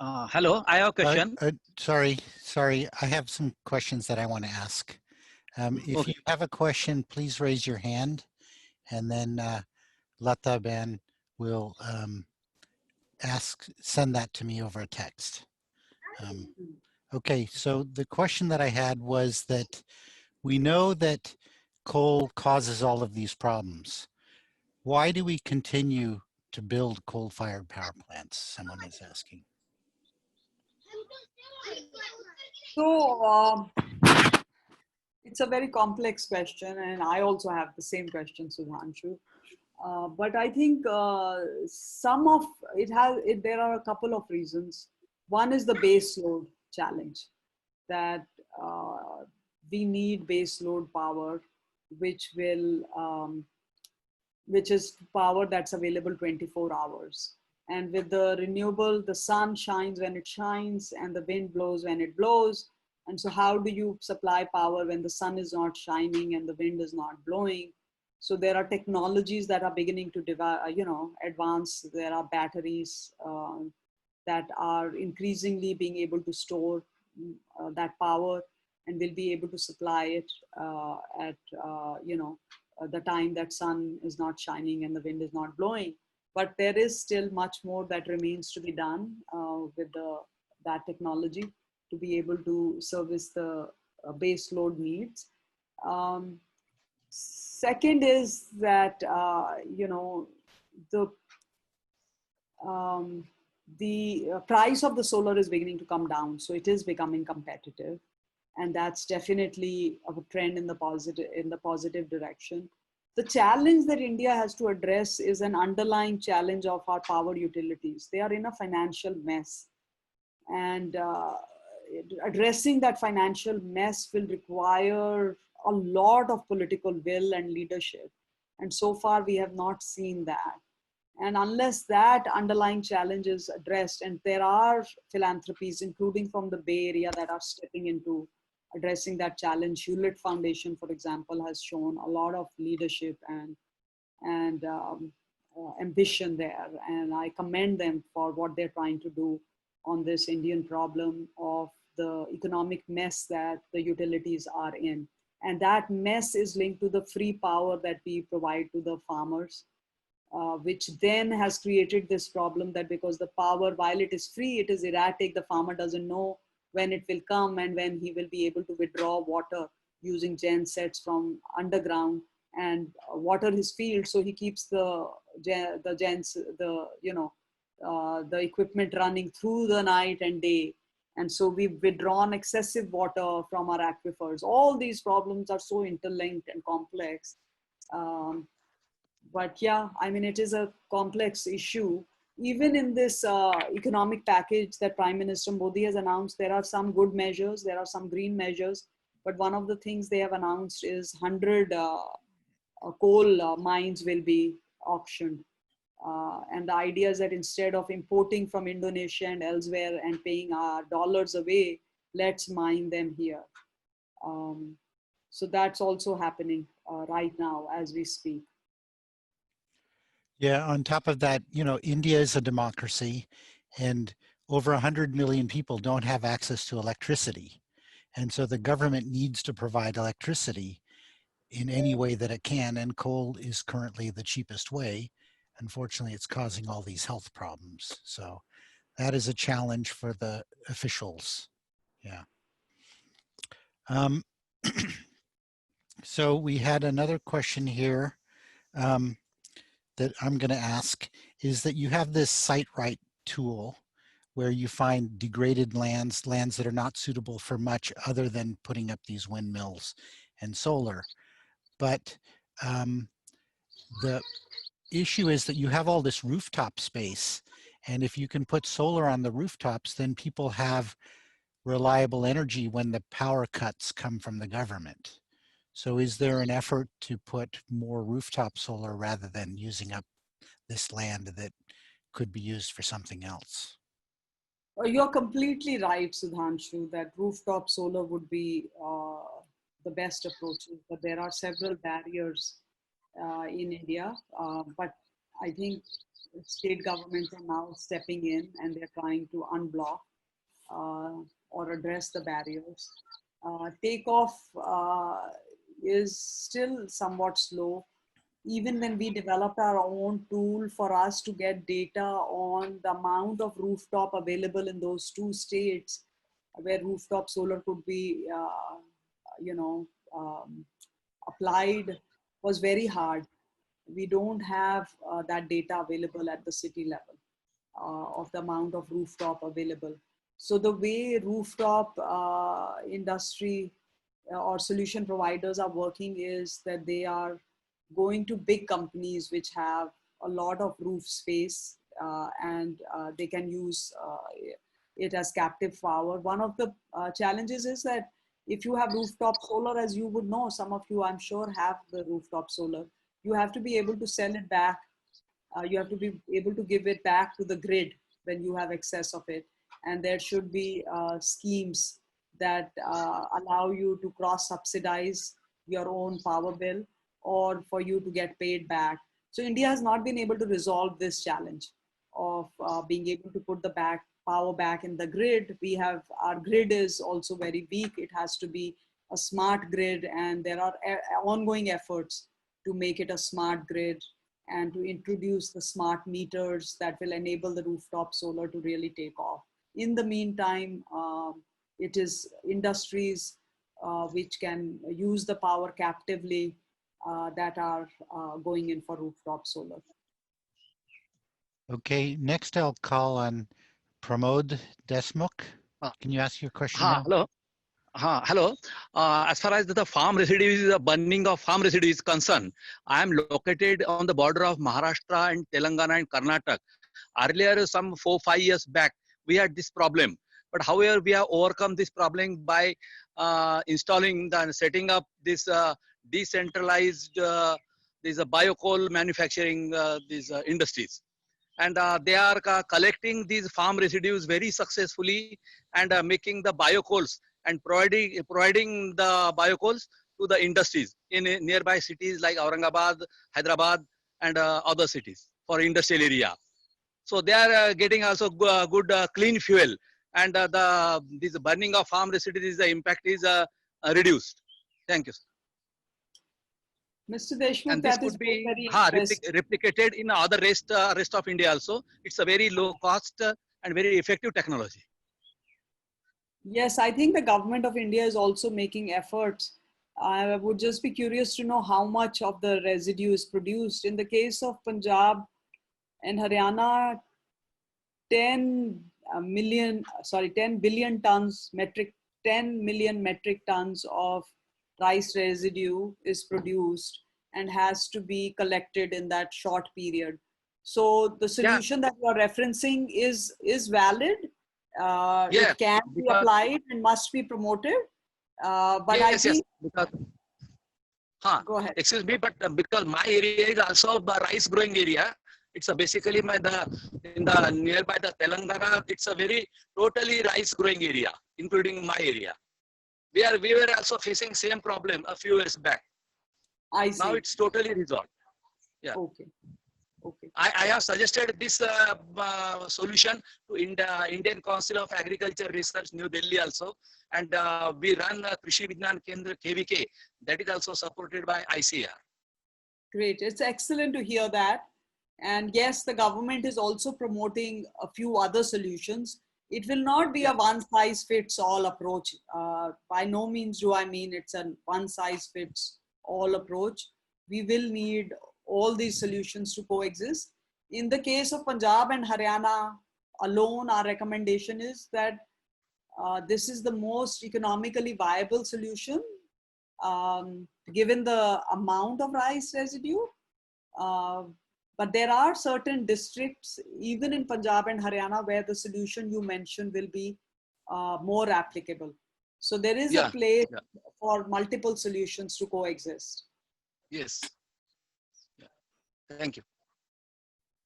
Speaker 6: Hello, I have a question.
Speaker 3: Sorry. I have some questions that I want to ask. If
Speaker 6: Okay.
Speaker 3: you have a question, please raise your hand, and then Lata Ben will send that to me over a text. Okay, so the question that I had was that we know that coal causes all of these problems. Why do we continue to build coal-fired power plants? Someone is asking.
Speaker 4: So it's a very complex question, and I also have the same question, Sudhanshu. But I think there are a couple of reasons. One is the base load challenge, that we need base load power, which is power that's available 24 hours. And with the renewable, the sun shines when it shines and the wind blows when it blows. And so how do you supply power when the sun is not shining and the wind is not blowing? So there are technologies that are beginning to advance. There are batteries that are increasingly being able to store that power and will be able to supply it at the time that sun is not shining and the wind is not blowing. But there is still much more that remains to be done with that technology to be able to service the base load needs. Second is that the price of the solar is beginning to come down, so it is becoming competitive, and that's definitely a trend in the positive direction. The challenge that India has to address is an underlying challenge of our power utilities. They are in a financial mess, and addressing that financial mess will require a lot of political will and leadership. And so far we have not seen that. And unless that underlying challenge is addressed, and there are philanthropies, including from the Bay Area, that are stepping into addressing that challenge. Hewlett Foundation, for example, has shown a lot of leadership and ambition there. And I commend them for what they're trying to do. on this Indian problem of the economic mess that the utilities are in. And that mess is linked to the free power that we provide to the farmers, which then has created this problem that because the power, while it is free, it is erratic. The farmer doesn't know when it will come and when he will be able to withdraw water using gen sets from underground and water his field. So he keeps the equipment running through the night and day. And so we've withdrawn excessive water from our aquifers. All these problems are so interlinked and complex. But yeah, I mean, it is a complex issue. Even in this economic package that Prime Minister Modi has announced, there are some good measures, there are some green measures. But one of the things they have announced is 100 coal mines will be auctioned. And the idea is that instead of importing from Indonesia and elsewhere and paying our dollars away, let's mine them here. So that's also happening right now as we speak.
Speaker 3: Yeah, on top of that, you know, India is a democracy and over 100 million people don't have access to electricity. And so the government needs to provide electricity in any way that it can, and coal is currently the cheapest way. Unfortunately, it's causing all these health problems. So that is a challenge for the officials. Yeah. So we had another question here that I'm going to ask, is that you have this SiteRight tool where you find degraded lands that are not suitable for much other than putting up these windmills and solar. But the issue is that you have all this rooftop space, and if you can put solar on the rooftops, then people have reliable energy when the power cuts come from the government. So is there an effort to put more rooftop solar rather than using up this land that could be used for something else?
Speaker 4: You're completely right, Sudhanshu, that rooftop solar would be the best approach, but there are several barriers in India. But I think state governments are now stepping in and they're trying to unblock or address the barriers. Takeoff is still somewhat slow. Even when we developed our own tool for us to get data on the amount of rooftop available in those two states where rooftop solar could be, applied, was very hard. We don't have that data available at the city level of the amount of rooftop available. So the way rooftop industry or solution providers are working is that they are going to big companies which have a lot of roof space and they can use it as captive power. One of the challenges is that if you have rooftop solar, as you would know, some of you I'm sure have the rooftop solar, you have to be able to sell it back. You have to be able to give it back to the grid when you have excess of it. And there should be schemes that allow you to cross-subsidize your own power bill or for you to get paid back. So India has not been able to resolve this challenge of being able to put the power back in the grid. Our grid is also very weak. It has to be a smart grid, and there are ongoing efforts to make it a smart grid and to introduce the smart meters that will enable the rooftop solar to really take off. In the meantime, it is industries which can use the power captively that are going in for rooftop solar.
Speaker 3: Okay, next I'll call on Pramod Desmukh. Can you ask your question now?
Speaker 6: Hello. Hello. As far as the farm residues, the burning of farm residues is concerned, I am located on the border of Maharashtra and Telangana and Karnataka. Earlier, some 4-5 years back, we had this problem. But however, we have overcome this problem by installing and setting up this decentralized these biocoal manufacturing these industries. And they are collecting these farm residues very successfully and making the biocoals and providing the biocoals to the industries in nearby cities like Aurangabad, Hyderabad, and other cities for industrial area. So they are getting also good clean fuel, and this burning of farm residues, the impact is reduced. Thank you, sir.
Speaker 4: Mr. Deshmukh,
Speaker 6: And this
Speaker 4: that is
Speaker 6: could
Speaker 4: very,
Speaker 6: be
Speaker 4: very interesting.
Speaker 6: replicated in other rest of India also. It's a very low cost and very effective technology.
Speaker 4: Yes, I think the government of India is also making efforts. I would just be curious to know how much of the residue is produced. In the case of Punjab and Haryana, 10 billion tons, 10 million metric tons of rice residue is produced and has to be collected in that short period. So the solution that you are referencing is valid.
Speaker 6: Yes,
Speaker 4: it can be
Speaker 6: because
Speaker 4: applied and must be promoted. But
Speaker 6: yes,
Speaker 4: I think,
Speaker 6: because
Speaker 4: go ahead.
Speaker 6: excuse me, but because my area is also a rice growing area. It's basically in the nearby the Telangana. It's a very totally rice growing area, including my area. We were also facing same problem a few years back.
Speaker 4: I see.
Speaker 6: Now it's totally resolved. Yeah.
Speaker 4: Okay. Okay.
Speaker 6: I have suggested this solution to Indian Council of Agriculture Research, New Delhi also, and we run Krishi Vignan Kendra KVK, that is also supported by ICR.
Speaker 4: Great. It's excellent to hear that. And yes, the government is also promoting a few other solutions. It will not be a one size fits all approach. By no means do I mean it's a one size fits all approach. We will need all these solutions to coexist. In the case of Punjab and Haryana alone, our recommendation is that this is the most economically viable solution given the amount of rice residue. But there are certain districts, even in Punjab and Haryana, where the solution you mentioned will be more applicable. So there is a place for multiple solutions to coexist.
Speaker 6: Yes. Thank you.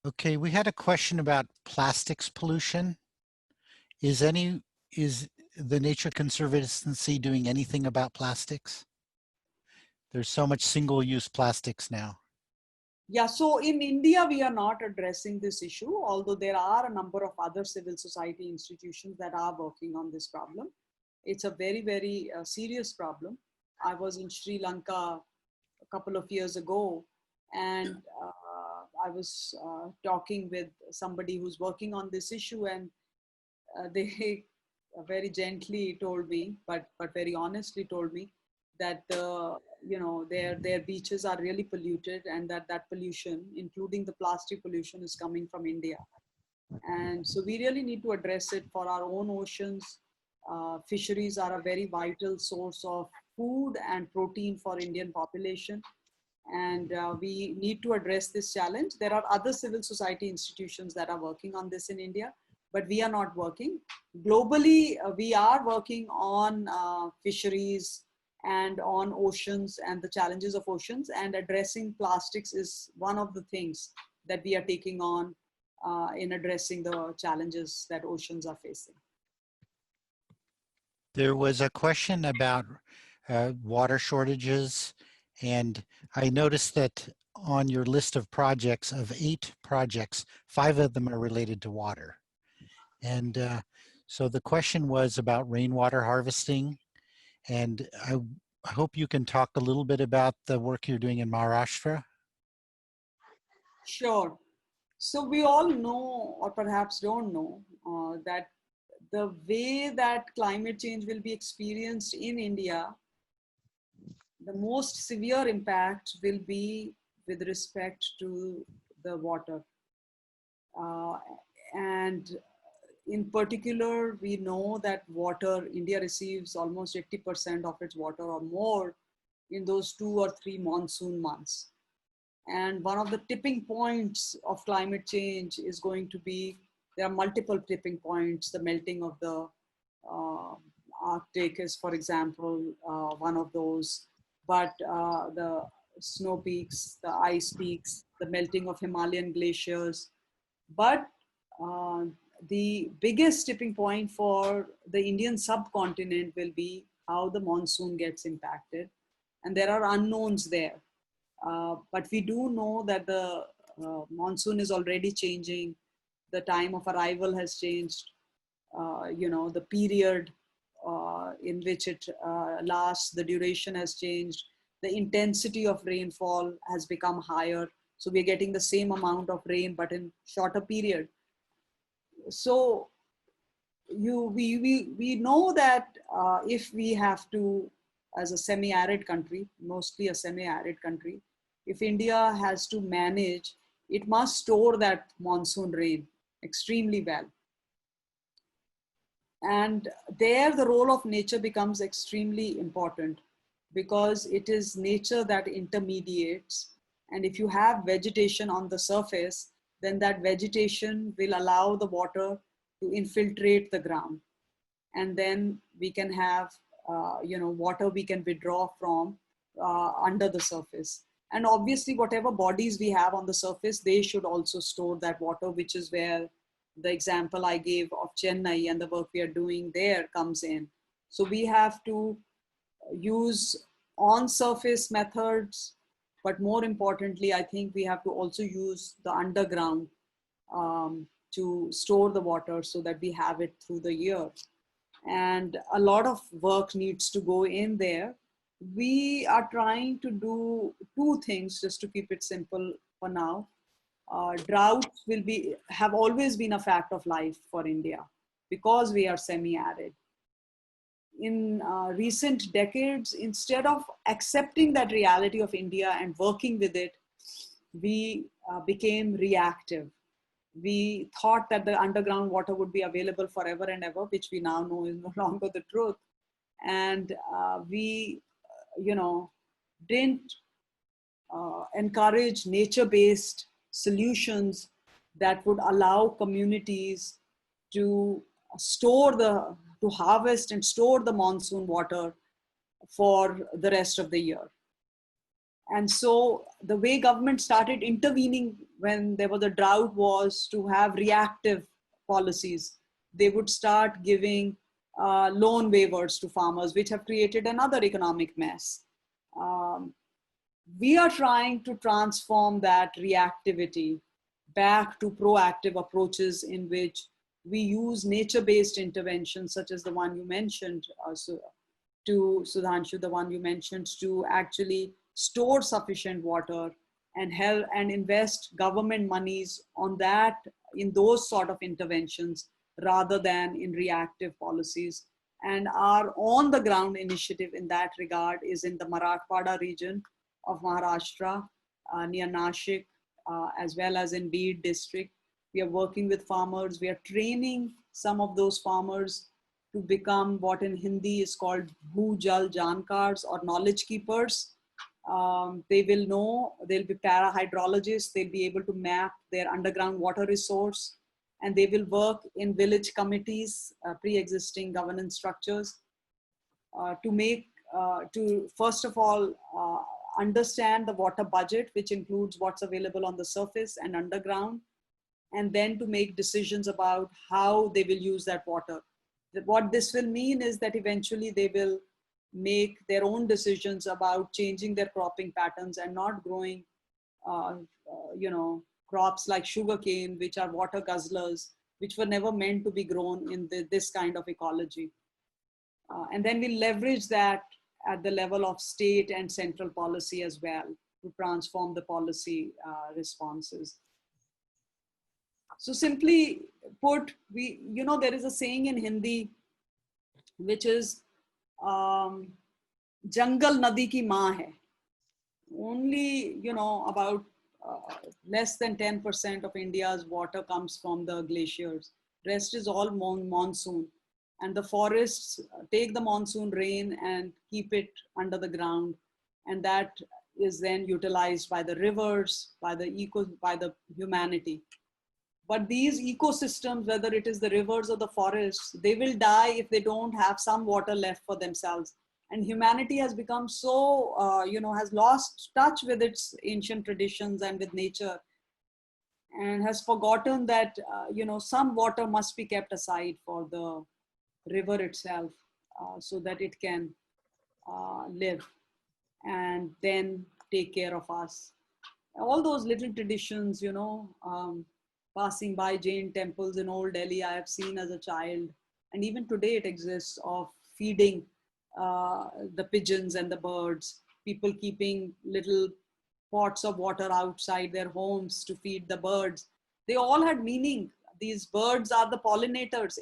Speaker 3: Okay, we had a question about plastics pollution. Is the Nature Conservancy doing anything about plastics? There's so much single-use plastics now.
Speaker 4: Yeah, so in India, we are not addressing this issue, although there are a number of other civil society institutions that are working on this problem. It's a very, very serious problem. I was in Sri Lanka a couple of years ago, and I was talking with somebody who's working on this issue, and they very gently told me, but very honestly told me that their beaches are really polluted, and that pollution, including the plastic pollution, is coming from India. And so we really need to address it for our own oceans. Fisheries are a very vital source of food and protein for Indian population. And we need to address this challenge. There are other civil society institutions that are working on this in India, but we are not working. Globally, we are working on fisheries and on oceans and the challenges of oceans, and addressing plastics is one of the things that we are taking on in addressing the challenges that oceans are facing.
Speaker 3: There was a question about water shortages, and I noticed that on your list of projects, of 8 projects, 5 of them are related to water. And so the question was about rainwater harvesting, and I hope you can talk a little bit about the work you're doing in Maharashtra.
Speaker 4: Sure. So we all know, or perhaps don't know, that the way that climate change will be experienced in India, the most severe impact will be with respect to the water. And in particular, we know that water, India receives almost 80% of its water or more in those 2 or 3 monsoon months. And one of the tipping points of climate change is going to be, there are multiple tipping points. The melting of the Arctic is, for example, one of those. But the snow peaks, the ice peaks, the melting of Himalayan glaciers. But the biggest tipping point for the Indian subcontinent will be how the monsoon gets impacted. And there are unknowns there. But we do know that the monsoon is already changing. the time of arrival has changed, the period in which it lasts, the duration has changed, the intensity of rainfall has become higher. So we're getting the same amount of rain, but in shorter period. So we know that if we have to, as a semi-arid country, mostly a semi-arid country, if India has to manage, it must store that monsoon rain extremely well. And there the role of nature becomes extremely important, because it is nature that intermediates. And if you have vegetation on the surface, then that vegetation will allow the water to infiltrate the ground. And then we can have, water we can withdraw from under the surface. And obviously, whatever bodies we have on the surface, they should also store that water, which is where the example I gave of Chennai and the work we are doing there comes in. So we have to use on-surface methods, but more importantly, I think we have to also use the underground to store the water so that we have it through the year. And a lot of work needs to go in there. We are trying to do two things, just to keep it simple for now. Droughts have always been a fact of life for India because we are semi-arid. In recent decades, instead of accepting that reality of India and working with it, we became reactive. We thought that the underground water would be available forever and ever, which we now know is no longer the truth. And we, didn't encourage nature-based solutions that would allow communities to harvest and store the monsoon water for the rest of the year. And so the way government started intervening when there was a drought was to have reactive policies. They would start giving loan waivers to farmers, which have created another economic mess. We are trying to transform that reactivity back to proactive approaches in which we use nature-based interventions, such as the one you mentioned, Sudhanshu, the one you mentioned, to actually store sufficient water and help and invest government monies on that, in those sort of interventions, rather than in reactive policies. And our on-the-ground initiative in that regard is in the Marathwada region of Maharashtra, near Nashik, as well as in Beed district. We are working with farmers. We are training some of those farmers to become what in Hindi is called Bhu Jal Jankars, or knowledge keepers. They will know, they'll be para-hydrologists, they'll be able to map their underground water resource, and they will work in village committees, pre-existing governance structures, to first of all, understand the water budget, which includes what's available on the surface and underground, and then to make decisions about how they will use that water. What this will mean is that eventually they will make their own decisions about changing their cropping patterns and not growing, crops like sugarcane, which are water guzzlers, which were never meant to be grown in this kind of ecology. And then we leverage that at the level of state and central policy as well to transform the policy responses. So simply put, there is a saying in Hindi, which is, Jangal Nadi ki maa hai. Only, about less than 10% of India's water comes from the glaciers. Rest is all monsoon. And the forests take the monsoon rain and keep it under the ground. And that is then utilized by the rivers, by the humanity. But these ecosystems, whether it is the rivers or the forests, they will die if they don't have some water left for themselves. And humanity has become so, has lost touch with its ancient traditions and with nature, and has forgotten that, some water must be kept aside for the river itself, so that it can live and then take care of us. All those little traditions, passing by Jain temples in Old Delhi, I have seen as a child, and even today it exists, of feeding the pigeons and the birds, people keeping little pots of water outside their homes to feed the birds. They all had meaning. These birds are the pollinators,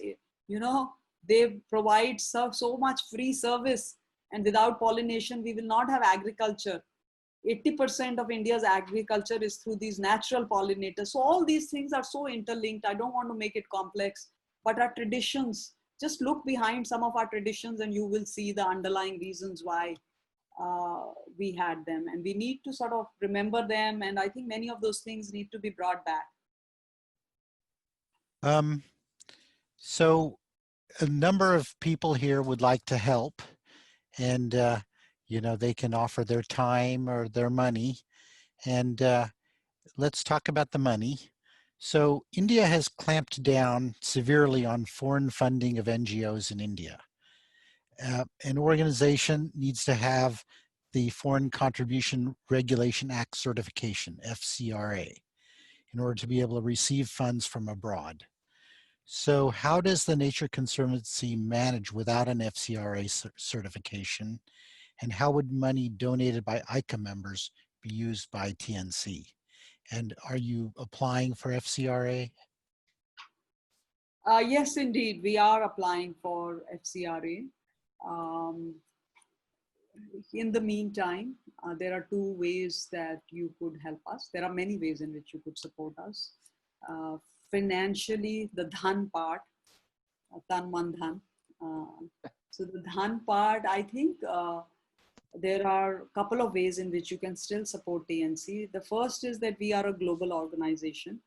Speaker 4: you know, they provide so much free service, and without pollination, we will not have agriculture. 80% of India's agriculture is through these natural pollinators. So all these things are so interlinked. I don't want to make it complex, but our traditions, just look behind some of our traditions and you will see the underlying reasons why we had them. And we need to sort of remember them. And I think many of those things need to be brought back.
Speaker 3: So a number of people here would like to help, and you know, they can offer their time or their money. And let's talk about the money. So India has clamped down severely on foreign funding of NGOs in India. An organization needs to have the Foreign Contribution Regulation Act certification, FCRA, in order to be able to receive funds from abroad. So how does the Nature Conservancy manage without an FCRA certification? And how would money donated by ICA members be used by TNC? And are you applying for FCRA?
Speaker 4: Yes, indeed, we are applying for FCRA. In the meantime, there are two ways that you could help us. There are many ways in which you could support us. Financially, the dhan part, tan man dhan. So the dhan part, I think there are a couple of ways in which you can still support TNC. The first is that we are a global organization.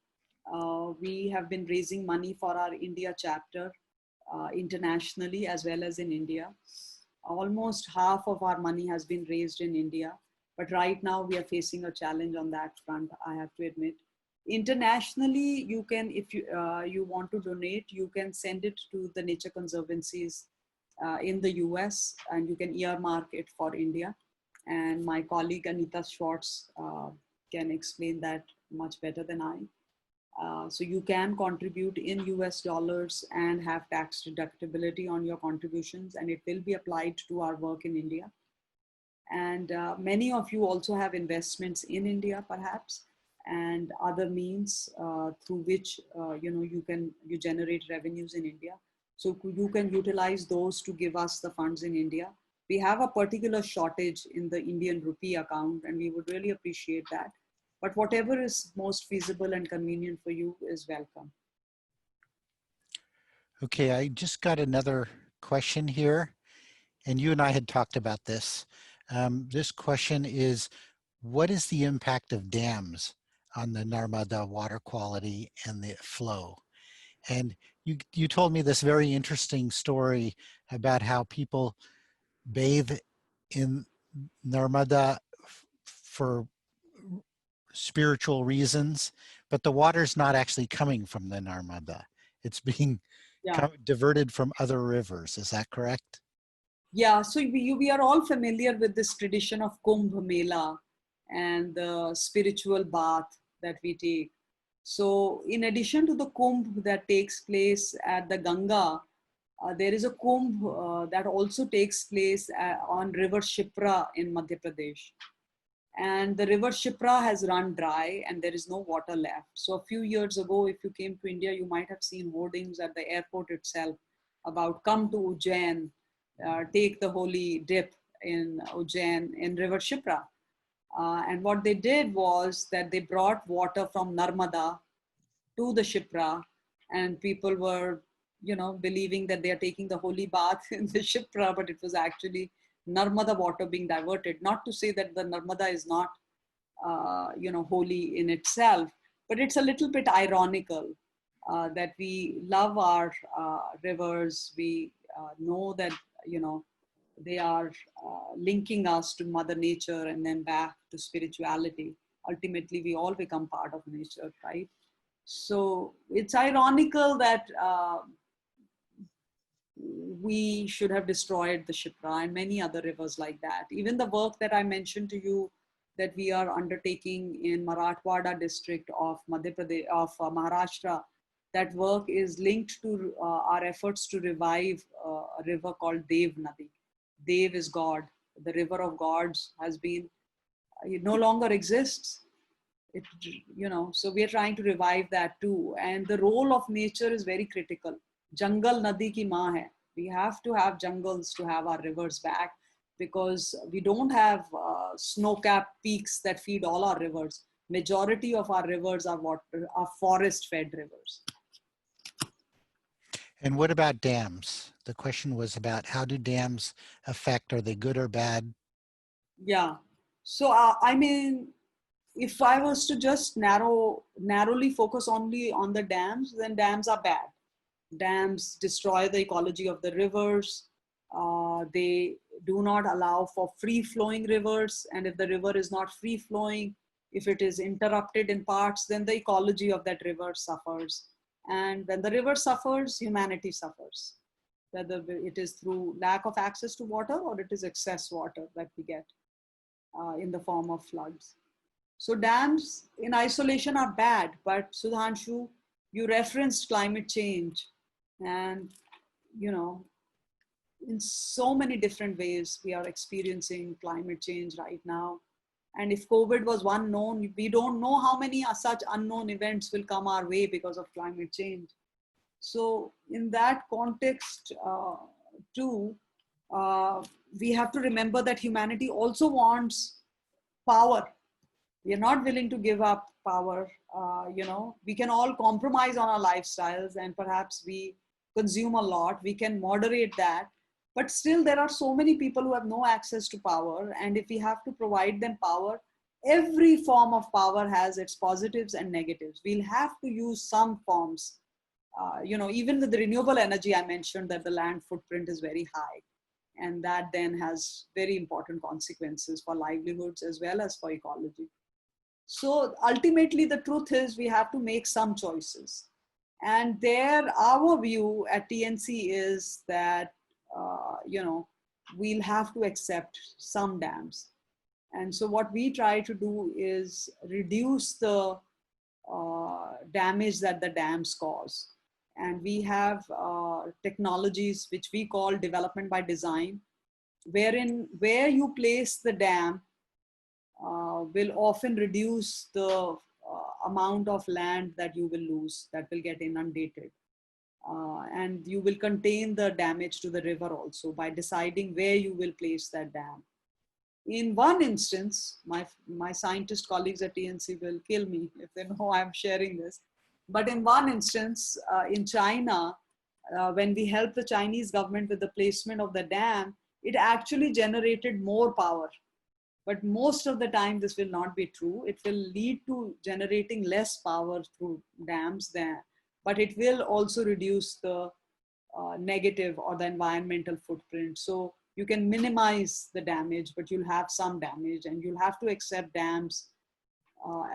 Speaker 4: We have been raising money for our India chapter internationally as well as in India. Almost half of our money has been raised in India, but right now we are facing a challenge on that front, I have to admit. Internationally, you can, if you want to donate, you can send it to the nature conservancies in the US, and you can earmark it for India. And my colleague Anita Schwartz can explain that much better than I. So you can contribute in US dollars and have tax deductibility on your contributions, and it will be applied to our work in India. And many of you also have investments in India, perhaps, and other means through which you generate revenues in India. So you can utilize those to give us the funds in India. We have a particular shortage in the Indian rupee account, and we would really appreciate that. But whatever is most feasible and convenient for you is welcome.
Speaker 3: Okay, I just got another question here, and you and I had talked about this. This question is, what is the impact of dams on the Narmada water quality and the flow? And you told me this very interesting story about how people bathe in Narmada for spiritual reasons, but the water's not actually coming from the Narmada. It's being diverted from other rivers. Is that correct?
Speaker 4: Yeah, so we are all familiar with this tradition of Kumbh Mela and the spiritual bath that we take. So in addition to the Kumbh that takes place at the Ganga, there is a Kumbh that also takes place on river Shipra in Madhya Pradesh. And the river Shipra has run dry and there is no water left. So a few years ago, if you came to India, you might have seen hoardings at the airport itself about come to Ujjain, take the holy dip in Ujjain in river Shipra. And what they did was that they brought water from Narmada to the Shipra, and people were, believing that they are taking the holy bath in the Shipra, but it was actually Narmada water being diverted. Not to say that the Narmada is not, holy in itself, but it's a little bit ironical that we love our rivers. We know that, they are linking us to Mother Nature and then back to spirituality. Ultimately, we all become part of nature, right? So it's ironical that we should have destroyed the Shipra and many other rivers like that. Even the work that I mentioned to you that we are undertaking in Marathwada district of Madhya Pradesh, of Maharashtra. That work is linked to our efforts to revive a river called Dev Nadi. Dev is God. The river of gods has been, it no longer exists. It, so we are trying to revive that too. And the role of nature is very critical. Jungle Nadi ki maa hai. We have to have jungles to have our rivers back, because we don't have snow-capped peaks that feed all our rivers. Majority of our rivers are forest-fed rivers.
Speaker 3: And what about dams? The question was about how do dams affect, are they good or bad?
Speaker 4: Yeah. So, I mean, if I was to just narrowly focus only on the dams, then dams are bad. Dams destroy the ecology of the rivers. They do not allow for free-flowing rivers. And if the river is not free-flowing, if it is interrupted in parts, then the ecology of that river suffers. And when the river suffers, humanity suffers. Whether it is through lack of access to water or it is excess water that we get in the form of floods. So dams in isolation are bad, but Sudhanshu, you referenced climate change, and in so many different ways we are experiencing climate change right now. And if COVID was one known, we don't know how many such unknown events will come our way because of climate change. So in that context too, we have to remember that humanity also wants power. We are not willing to give up power. We can all compromise on our lifestyles, and perhaps we consume a lot. We can moderate that. But still, there are so many people who have no access to power. And if we have to provide them power, every form of power has its positives and negatives. We'll have to use some forms. Even with the renewable energy, I mentioned that the land footprint is very high. And that then has very important consequences for livelihoods as well as for ecology. So ultimately, the truth is we have to make some choices. And our view at TNC is that, we'll have to accept some dams. And so what we try to do is reduce the damage that the dams cause. And we have technologies which we call development by design, where you place the dam will often reduce the amount of land that you will lose, that will get inundated. And you will contain the damage to the river also by deciding where you will place that dam. In one instance, my scientist colleagues at TNC will kill me if they know I'm sharing this. But in one instance, in China, when we helped the Chinese government with the placement of the dam, it actually generated more power. But most of the time, this will not be true. It will lead to generating less power through dams there, but it will also reduce the negative or the environmental footprint. So you can minimize the damage, but you'll have some damage, and you'll have to accept dams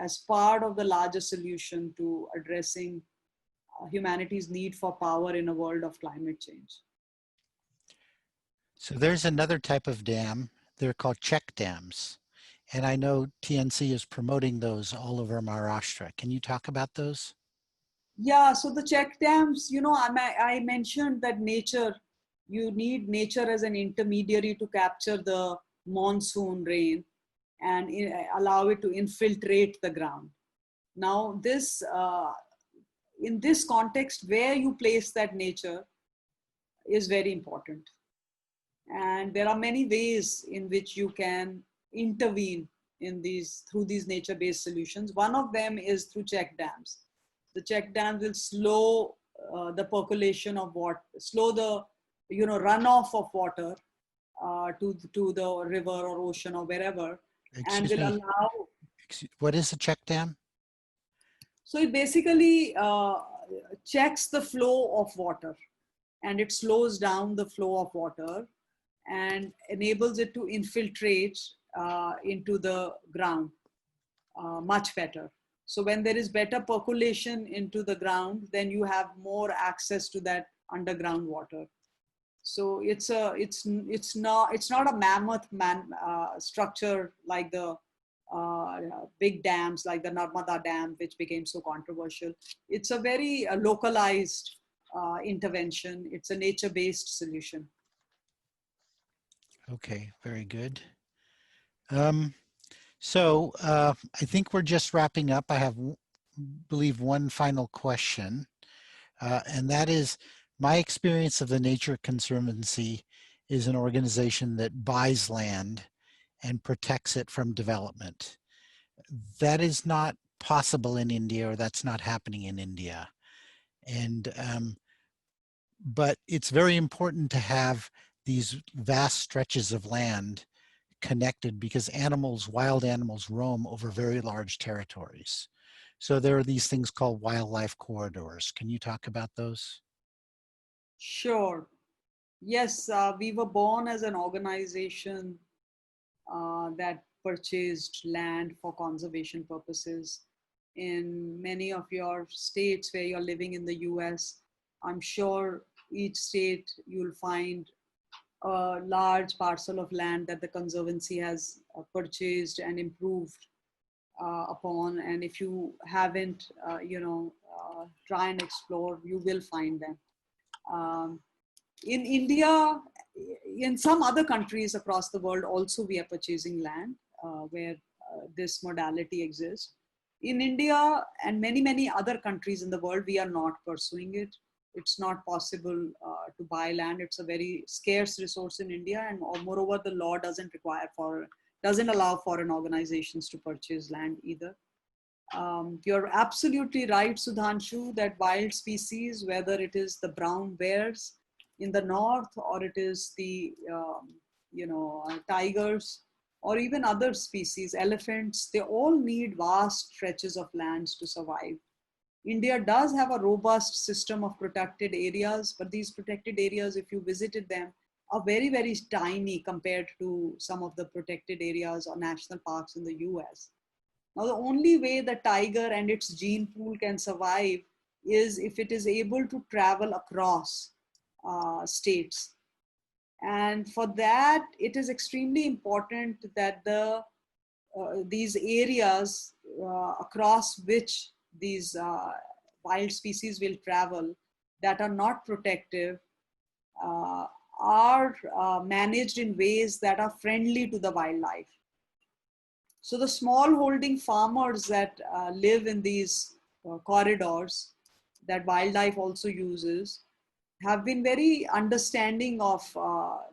Speaker 4: as part of the larger solution to addressing humanity's need for power in a world of climate change.
Speaker 3: So there's another type of dam. They're called check dams. And I know TNC is promoting those all over Maharashtra. Can you talk about those?
Speaker 4: Yeah, so the check dams, I mentioned that you need nature as an intermediary to capture the monsoon rain and allow it to infiltrate the ground. Now, in this context, where you place that nature is very important. And there are many ways in which you can intervene through these nature-based solutions. One of them is through check dams. The check dams will slow the percolation of water, slow the runoff of water to the river or ocean or wherever, and will allow.
Speaker 3: What is a check dam?
Speaker 4: So it basically checks the flow of water, and it slows down the flow of water and enables it to infiltrate into the ground much better. So when there is better percolation into the ground, then you have more access to that underground water. So it's not a mammoth structure like the big dams like the Narmada Dam, which became so controversial. It's a very localized intervention. It's a nature-based solution.
Speaker 3: Okay, very good. So I think we're just wrapping up. I have, believe, one final question, and that is, my experience of the Nature Conservancy is an organization that buys land and protects it from development. That is not possible in India, or that's not happening in India. And but it's very important to have these vast stretches of land connected, because animals, wild animals, roam over very large territories. So there are these things called wildlife corridors. Can you talk about those?
Speaker 4: Sure. Yes, we were born as an organization that purchased land for conservation purposes. In many of your states where you're living in the US, I'm sure each state you'll find a large parcel of land that the Conservancy has purchased and improved upon. And if you haven't, try and explore, you will find them. In India, in some other countries across the world also, we are purchasing land where this modality exists. In India and many other countries in the world, we are not pursuing it. It's not possible to buy land. It's a very scarce resource in India, and moreover, the law doesn't allow foreign organizations to purchase land either. You're absolutely right, Sudhanshu, that wild species, whether it is the brown bears in the north, or it is the tigers, or even other species, elephants, they all need vast stretches of lands to survive. India does have a robust system of protected areas, but these protected areas, if you visited them, are very tiny compared to some of the protected areas or national parks in the US. Now, the only way the tiger and its gene pool can survive is if it is able to travel across states. And for that, it is extremely important that these areas across which these wild species will travel that are not protective are managed in ways that are friendly to the wildlife. So the small holding farmers that live in these corridors that wildlife also uses have been very understanding of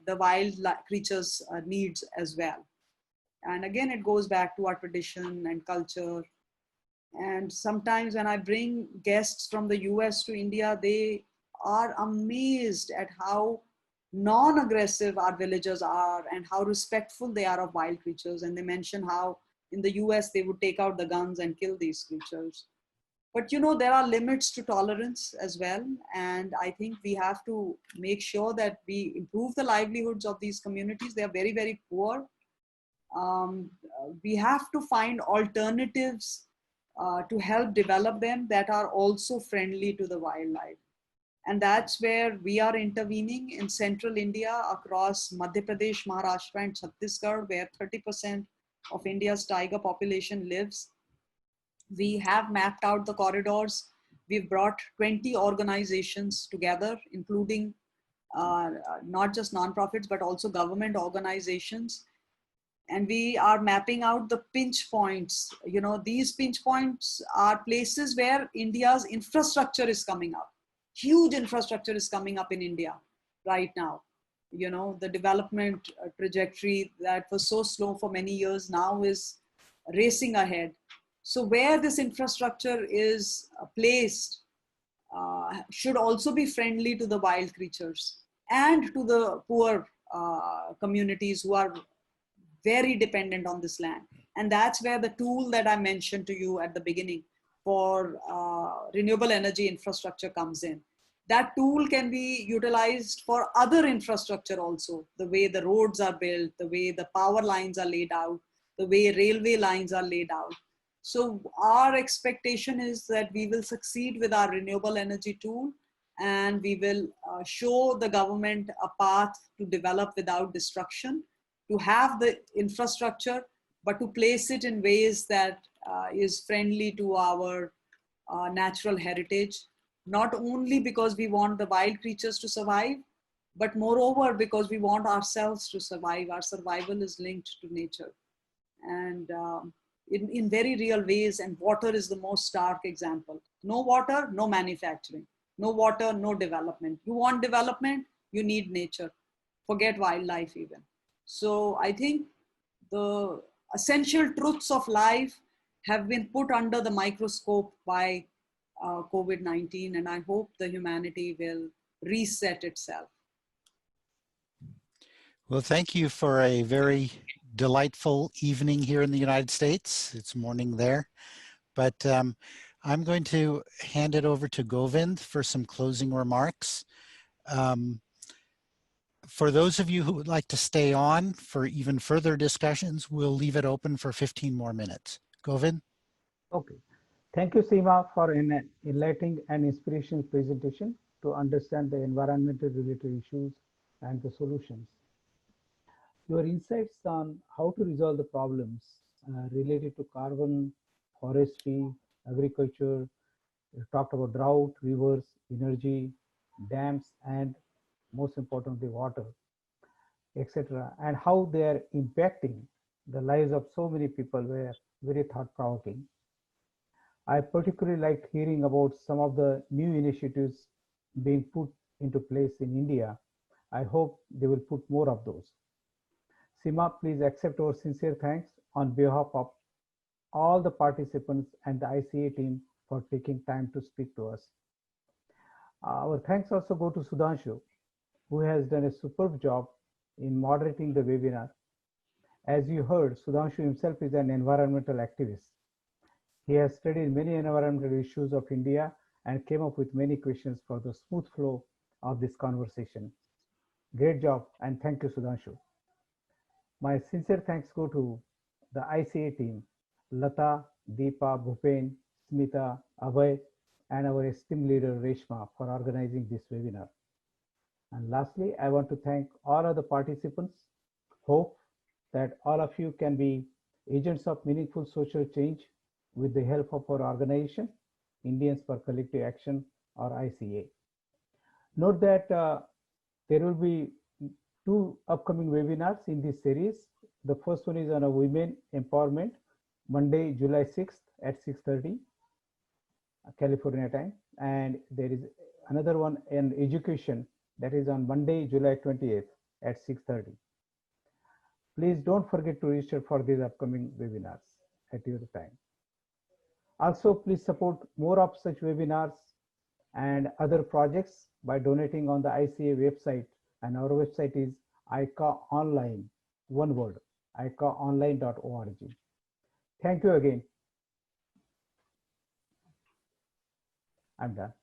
Speaker 4: the wild creatures' needs as well. And again, it goes back to our tradition and culture. And sometimes when I bring guests from the US to India, they are amazed at how non-aggressive our villagers are and how respectful they are of wild creatures. And they mention how in the US they would take out the guns and kill these creatures. But there are limits to tolerance as well. And I think we have to make sure that we improve the livelihoods of these communities. They are very poor. We have to find alternatives to help develop them that are also friendly to the wildlife. And that's where we are intervening in central India across Madhya Pradesh, Maharashtra and Chhattisgarh, where 30% of India's tiger population lives. We have mapped out the corridors. We've brought 20 organizations together, including not just nonprofits, but also government organizations. And we are mapping out the pinch points. These pinch points are places where India's infrastructure is coming up. Huge infrastructure is coming up in India right now. The development trajectory that was so slow for many years now is racing ahead. So where this infrastructure is placed should also be friendly to the wild creatures and to the poor communities who are very dependent on this land. And that's where the tool that I mentioned to you at the beginning for renewable energy infrastructure comes in. That tool can be utilized for other infrastructure also, the way the roads are built, the way the power lines are laid out, the way railway lines are laid out. So our expectation is that we will succeed with our renewable energy tool, and we will show the government a path to develop without destruction, to have the infrastructure, but to place it in ways that is friendly to our natural heritage, not only because we want the wild creatures to survive, but moreover because we want ourselves to survive. Our survival is linked to nature. And in very real ways, and water is the most stark example. No water, no manufacturing. No water, no development. You want development, you need nature. Forget wildlife even. So I think the essential truths of life have been put under the microscope by COVID-19, and I hope the humanity will reset itself.
Speaker 3: Well, thank you for a very delightful evening here in the United States. It's morning there, but I'm going to hand it over to Govind for some closing remarks. For those of you who would like to stay on for even further discussions, we'll leave it open for 15 more minutes. Govind?
Speaker 7: Okay. Thank you, Seema, for an enlightening and inspirational presentation to understand the environmental related issues and the solutions. Your insights on how to resolve the problems related to carbon, forestry, agriculture, you talked about drought, rivers, energy, dams, and most importantly, water, etc., and how they are impacting the lives of so many people were very thought-provoking. I particularly liked hearing about some of the new initiatives being put into place in India. I hope they will put more of those. Seema, please accept our sincere thanks on behalf of all the participants and the ICA team for taking time to speak to us. Our thanks also go to Sudhanshu, who has done a superb job in moderating the webinar. As you heard, Sudhanshu himself is an environmental activist. He has studied many environmental issues of India and came up with many questions for the smooth flow of this conversation. Great job, and thank you, Sudhanshu. My sincere thanks go to the ICA team, Lata, Deepa, Bhupen, Smita, Abhay, and our esteemed leader, Reshma, for organizing this webinar. And lastly, I want to thank all of the participants. Hope that all of you can be agents of meaningful social change with the help of our organization, Indians for Collective Action, or ICA. Note that there will be 2 upcoming webinars in this series. The first one is on a women empowerment, Monday, July 6th at 6:30 California time. And there is another one in education that is on Monday, July 20th at 6:30. Please don't forget to register for these upcoming webinars at your time. Also, please support more of such webinars and other projects by donating on the ICA website. And our website is ICA Online, one word, icaonline.org. Thank you again. I'm done.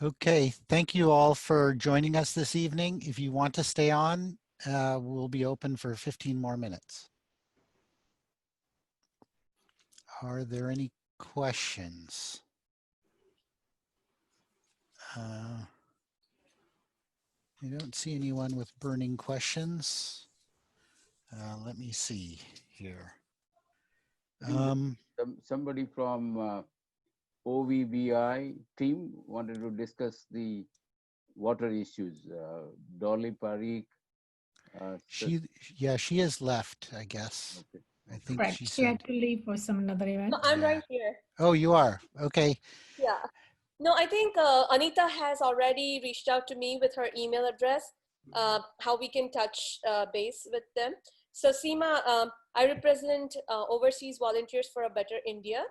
Speaker 3: Okay, thank you all for joining us this evening. If you want to stay on, we'll be open for 15 more minutes. Are there any questions? I don't see anyone with burning questions. Let me see here.
Speaker 2: Somebody from OVBI team wanted to discuss the water issues. Dolly Parikh.
Speaker 3: She has left, I guess.
Speaker 2: Okay.
Speaker 3: I think
Speaker 8: Correct. She had to leave for some another event.
Speaker 9: No, I'm right here.
Speaker 3: Oh, you are? Okay.
Speaker 9: Yeah. No, I think Anita has already reached out to me with her email address, how we can touch base with them. So Seema, I represent Overseas Volunteers for a Better India.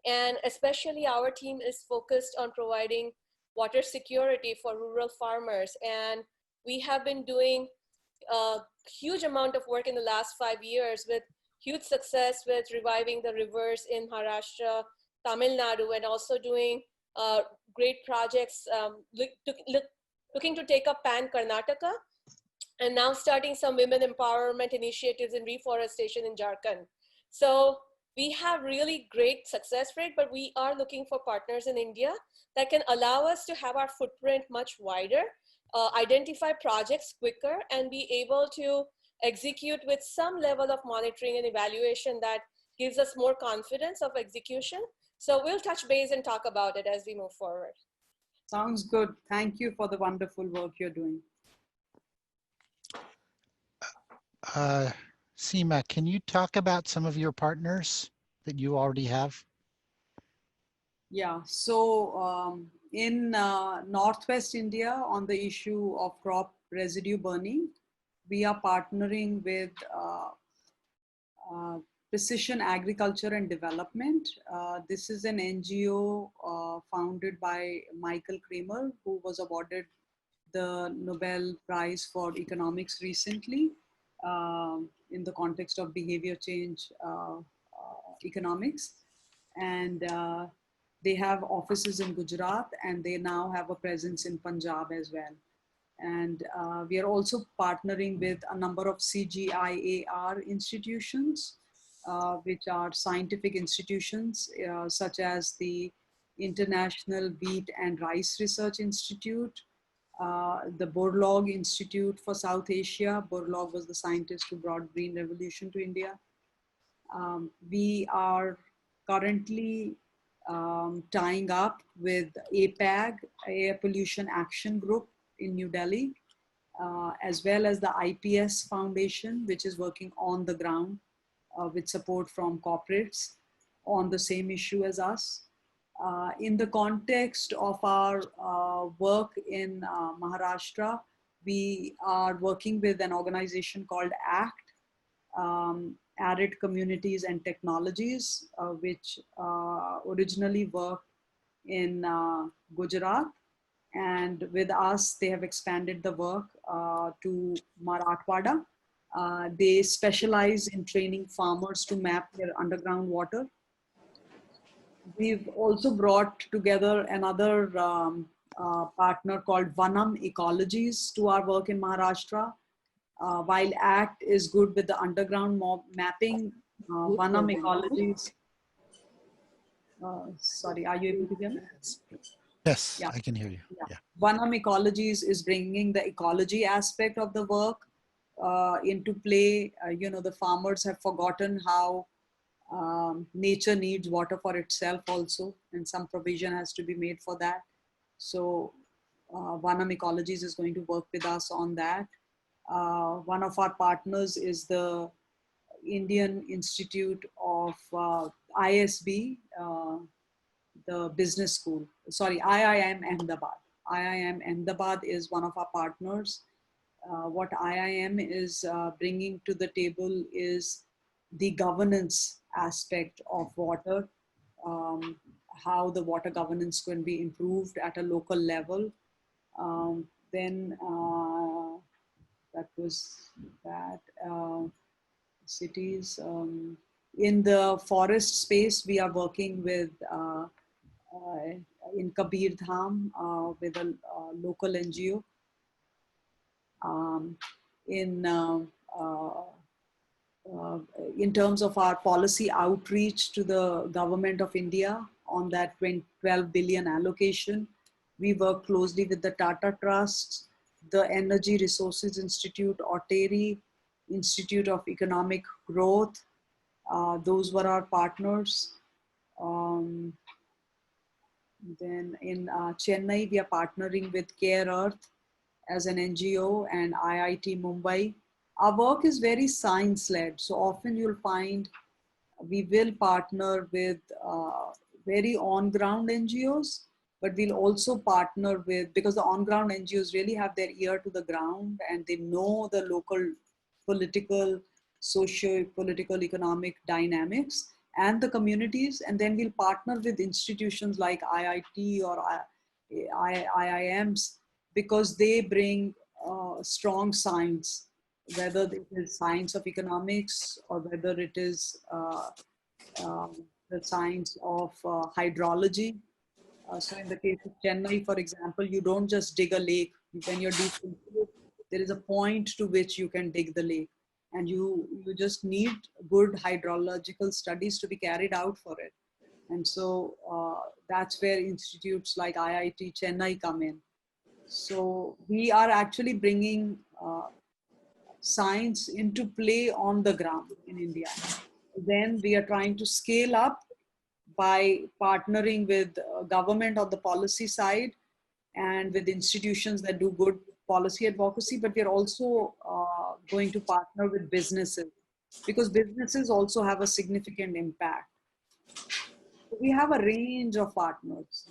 Speaker 9: And especially our team is focused on providing water security for rural farmers. And we have been doing a huge amount of work in the last 5 years with huge success with reviving the rivers in Maharashtra, Tamil Nadu, and also doing great projects looking to take up Pan Karnataka, and now starting some women empowerment initiatives in reforestation in Jharkhand. So we have really great success rate, but we are looking for partners in India that can allow us to have our footprint much wider, identify projects quicker, and be able to execute with some level of monitoring and evaluation that gives us more confidence of execution. So we'll touch base and talk about it as we move forward.
Speaker 4: Sounds good. Thank you for the wonderful work you're doing.
Speaker 3: Seema, can you talk about some of your partners that you already have?
Speaker 4: Yeah, so in Northwest India on the issue of crop residue burning, we are partnering with Precision Agriculture and Development. This is an NGO founded by Michael Kramer, who was awarded the Nobel Prize for Economics recently in the context of behavior change economics. And they have offices in Gujarat, and they now have a presence in Punjab as well. And we are also partnering with a number of CGIAR institutions, which are scientific institutions, such as the International Wheat and Rice Research Institute, the Borlaug Institute for South Asia. Borlaug was the scientist who brought Green Revolution to India. We are currently tying up with APAG, Air Pollution Action Group in New Delhi, as well as the IPS Foundation, which is working on the ground with support from corporates on the same issue as us. In the context of our work in Maharashtra, we are working with an organization called ACT, Arid Communities and Technologies, which originally worked in Gujarat. And with us, they have expanded the work to Marathwada. They specialize in training farmers to map their underground water. We've also brought together another partner called Vanam Ecologies to our work in Maharashtra. While ACT is good with the underground mapping, Vanam Ecologies. Sorry, are you able to hear me?
Speaker 3: Yes,
Speaker 4: Yeah.
Speaker 3: I can hear you.
Speaker 4: Yeah.
Speaker 3: Yeah.
Speaker 4: Vanam Ecologies is bringing the ecology aspect of the work into play. The farmers have forgotten how nature needs water for itself also, and some provision has to be made for that. So Vanam Ecologies is going to work with us on that. One of our partners is the Indian Institute of ISB, the business school. Sorry, IIM Ahmedabad. IIM Ahmedabad is one of our partners. What IIM is bringing to the table is the governance aspect of water, how the water governance can be improved at a local level. Then that was that. Cities. In the forest space, we are working with in Kabir Dham with a local NGO. In terms of our policy outreach to the government of India on that 12 billion allocation, we work closely with the Tata Trust, the Energy Resources Institute, Oteri, Institute of Economic Growth. Those were our partners. Then in Chennai, we are partnering with Care Earth as an NGO and IIT Mumbai. Our work is very science-led. So often you'll find we will partner with very on-ground NGOs, but we'll also partner with, because the on-ground NGOs really have their ear to the ground and they know the local political, socio-political, economic dynamics and the communities. And then we'll partner with institutions like IIT or IIMs because they bring strong science, whether it is science of economics or whether it is the science of hydrology. So in the case of Chennai, for example, you don't just dig a lake. When you're deep into it, there is a point to which you can dig the lake. And you just need good hydrological studies to be carried out for it. And so that's where institutes like IIT Chennai come in. So we are actually bringing science into play on the ground in India. Then we are trying to scale up by partnering with government on the policy side and with institutions that do good policy advocacy, but we're also going to partner with businesses because businesses also have a significant impact. We have a range of partners.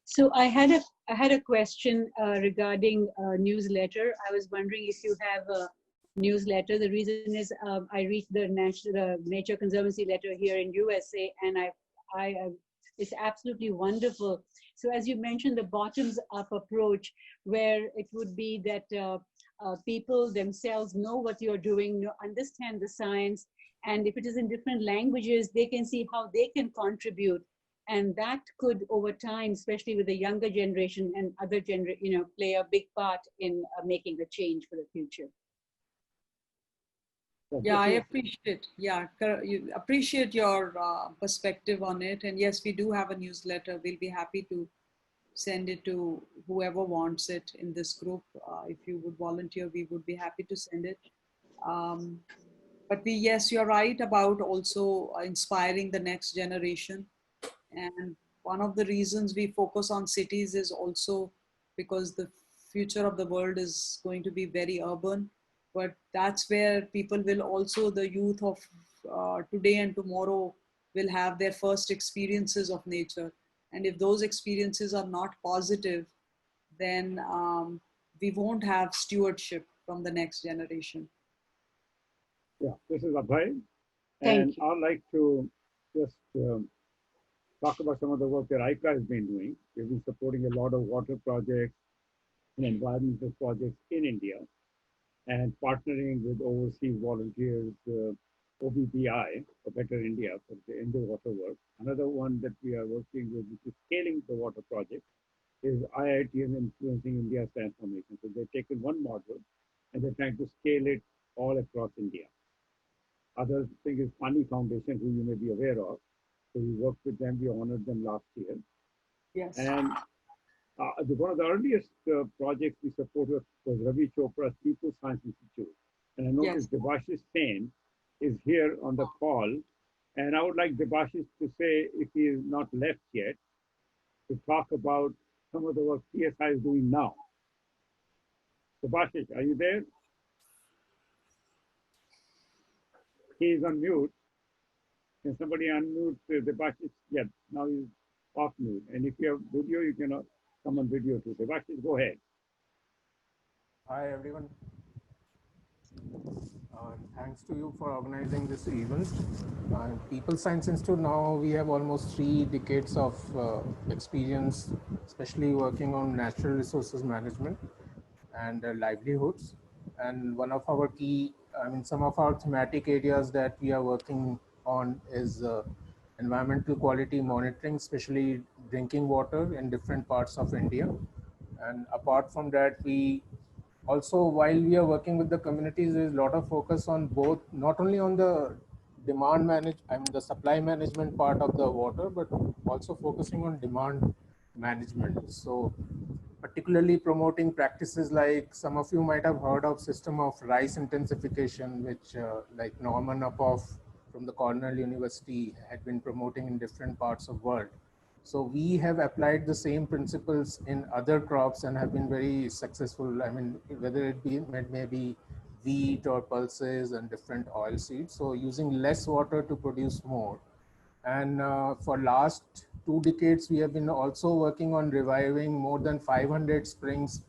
Speaker 5: So I had a question regarding newsletter. I was wondering if you have a newsletter. The reason is I read the Nature Conservancy letter here in USA, and it's absolutely wonderful. So as you mentioned, the bottoms up approach, where it would be that people themselves know what you're doing, understand the science, and if it is in different languages, they can see how they can contribute. And that could, over time, especially with the younger generation and other play a big part in making a change for the future.
Speaker 4: Yeah, I appreciate. Yeah, you appreciate your perspective on it. And yes, we do have a newsletter. We'll be happy to send it to whoever wants it in this group. If you would volunteer, we would be happy to send it. But yes, you're right about also inspiring the next generation. And one of the reasons we focus on cities is also because the future of the world is going to be very urban. But that's where people will also, the youth of today and tomorrow will have their first experiences of nature. And if those experiences are not positive, then we won't have stewardship from the next generation.
Speaker 10: Yeah, this is Abhay.
Speaker 5: Thank
Speaker 10: you. I'd like to just talk about some of the work that ICA has been doing. We've been supporting a lot of water projects and environmental projects in India and partnering with overseas volunteers, OBBI, for Better India, for the Indo water work. Another one that we are working with, which is scaling the water project, is IIT and influencing India's transformation. So they've taken one model and they're trying to scale it all across India. Other thing is Pani Foundation, who you may be aware of. So we worked with them, we honored them last year.
Speaker 4: Yes.
Speaker 10: And one of the earliest projects we supported was Ravi Chopra's People's Science Institute. And I noticed Debashish Sen is here on the call. And I would like Debashish to say, if he is not left yet, to talk about some of the work PSI is doing now. Debashish, are you there? He is on mute. Can somebody unmute Debashish? Yeah, now he's off mute. And if you have video, you can come on video too. Debashish, go ahead.
Speaker 11: Hi, everyone. Thanks to you for organizing this event. People Science Institute, now we have almost 3 decades of experience, especially working on natural resources management and livelihoods. And one of our key, some of our thematic areas that we are working on is environmental quality monitoring, especially drinking water in different parts of India. And apart from that, we also, while we are working with the communities, there is a lot of focus on both, not only on the the supply management part of the water, but also focusing on demand management. So particularly promoting practices like some of you might have heard of system of rice intensification, which like Norman Uphoff from the Cornell University had been promoting in different parts of the world. So we have applied the same principles in other crops and have been very successful. Whether it be maybe wheat or pulses and different oil seeds. So using less water to produce more. And for last 2 decades, we have been also working on reviving more than 500 springs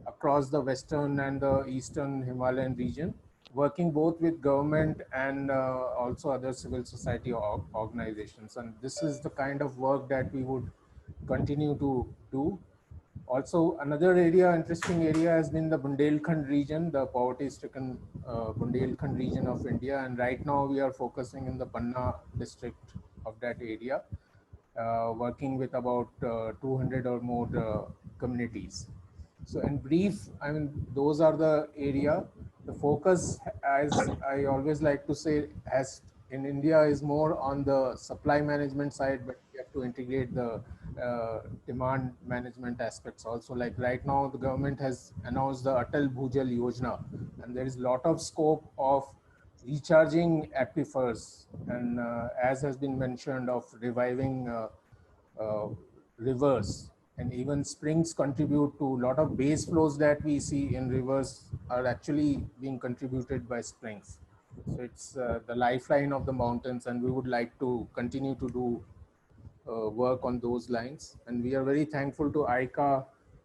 Speaker 11: across the Western and the Eastern Himalayan region, working both with government and also other civil society organizations. And this is the kind of work that we would continue to do. Also, another interesting area has been the Bundelkhand region, the poverty-stricken Bundelkhand region of India. And right now we are focusing in the Panna district of that area, working with about 200 or more communities. So in brief, those are the area. The focus, as I always like to say, in India is more on the supply management side, but we have to integrate the demand management aspects also. Like right now, the government has announced the Atal Bhujal Yojana, and there is a lot of scope of recharging aquifers, and as has been mentioned, of reviving rivers, and even springs contribute to a lot of base flows that we see in rivers are actually being contributed by springs. So it's the lifeline of the mountains, and we would like to continue to do work on those lines. And we are very thankful to ICA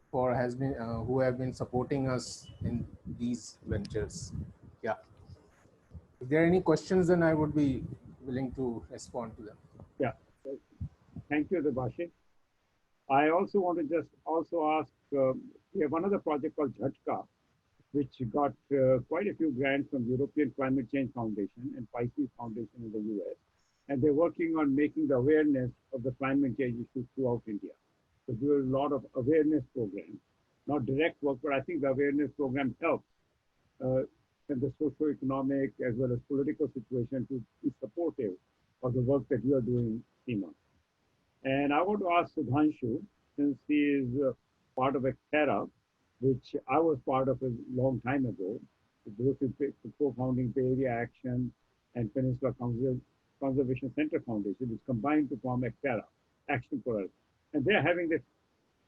Speaker 11: for who have been supporting us in these ventures. Yeah. If there are any questions, then I would be willing to respond to them.
Speaker 10: Yeah. Thank you, Debashish. I also want to just also ask, we have another project called Jhatka, which got quite a few grants from European Climate Change Foundation and Pisces Foundation in the US. And they're working on making the awareness of the climate change issues throughout India. So there are a lot of awareness programs, not direct work, but I think the awareness program helps in the socio-economic as well as political situation to be supportive of the work that you are doing, Seema. And I want to ask Sudhanshu, since he is part of Actera, which I was part of a long time ago, both co-founding Bay Area Action and Peninsula Conservation Center Foundation, which combined to form Actera, Action for Earth. And they're having the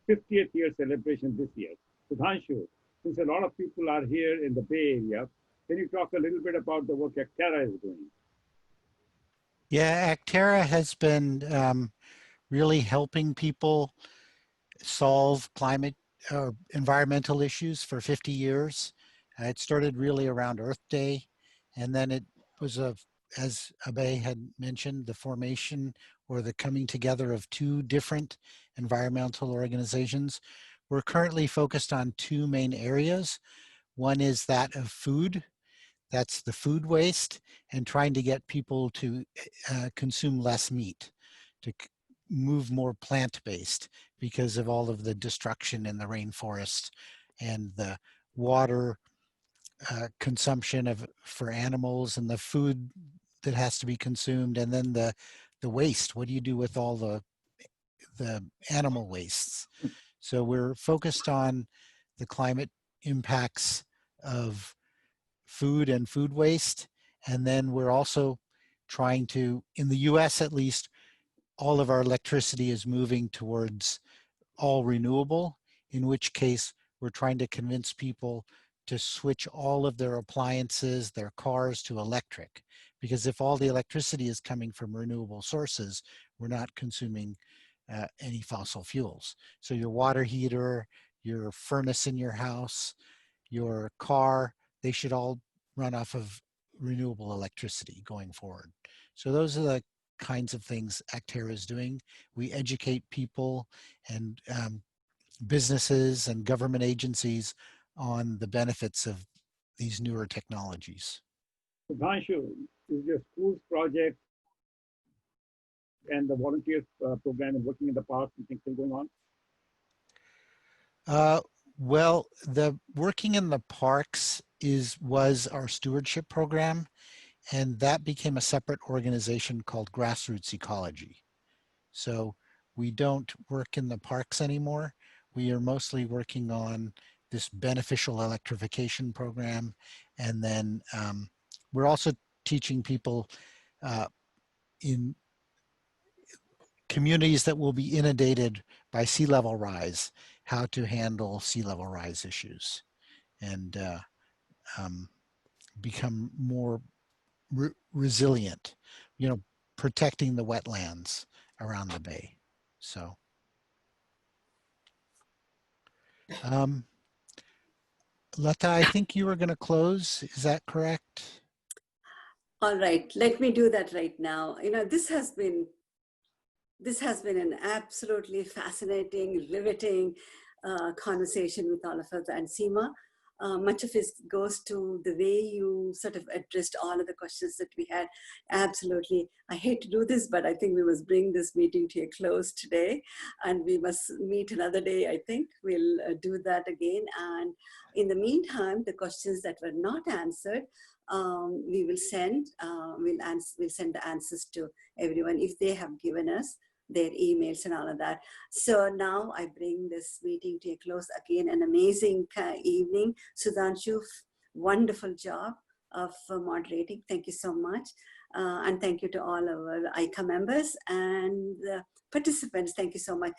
Speaker 10: 50th year celebration this year. Sudhanshu, since a lot of people are here in the Bay Area, can you talk a little bit about the work Actera is doing?
Speaker 3: Yeah, Actera has been really helping people solve climate or environmental issues for 50 years. It started really around Earth Day, and then it was, as Abhay had mentioned, the formation or the coming together of two different environmental organizations. We're currently focused on two main areas. One is that of food. That's the food waste, and trying to get people to consume less meat, to move more plant-based because of all of the destruction in the rainforest and the water consumption for animals and the food that has to be consumed, and then the waste. What do you do with all the animal wastes? So we're focused on the climate impacts of food and food waste. And then we're also trying to, in the US at least, all of our electricity is moving towards all renewable, in which case we're trying to convince people to switch all of their appliances, their cars to electric. Because if all the electricity is coming from renewable sources, we're not consuming any fossil fuels. So your water heater, your furnace in your house, your car, they should all run off of renewable electricity going forward. So those are the kinds of things Actera is doing. We educate people and businesses and government agencies on the benefits of these newer technologies.
Speaker 10: Sudhanshu, is your school's project and the volunteers program and working in the park and things still going on?
Speaker 3: Well, the working in the parks was our stewardship program, and that became a separate organization called Grassroots Ecology. So we don't work in the parks anymore. We are mostly working on this beneficial electrification program, and then we're also teaching people in communities that will be inundated by sea level rise, how to handle sea level rise issues and become more resilient, protecting the wetlands around the bay. So Lata, I think you were going to close. Is that correct?
Speaker 1: All right, let me do that right now. This has been an absolutely fascinating, riveting conversation with all of us. And Seema, much of it goes to the way you sort of addressed all of the questions that we had. Absolutely. I hate to do this, but I think we must bring this meeting to a close today, and we must meet another day. I think we'll do that again. And in the meantime, the questions that were not answered, we will send. We'll send the answers to everyone if they have given us their emails and all of that. So now I bring this meeting to a close. Again, an amazing evening. Sudhanshu, wonderful job of moderating. Thank you so much. And thank you to all our ICA members and participants. Thank you so much.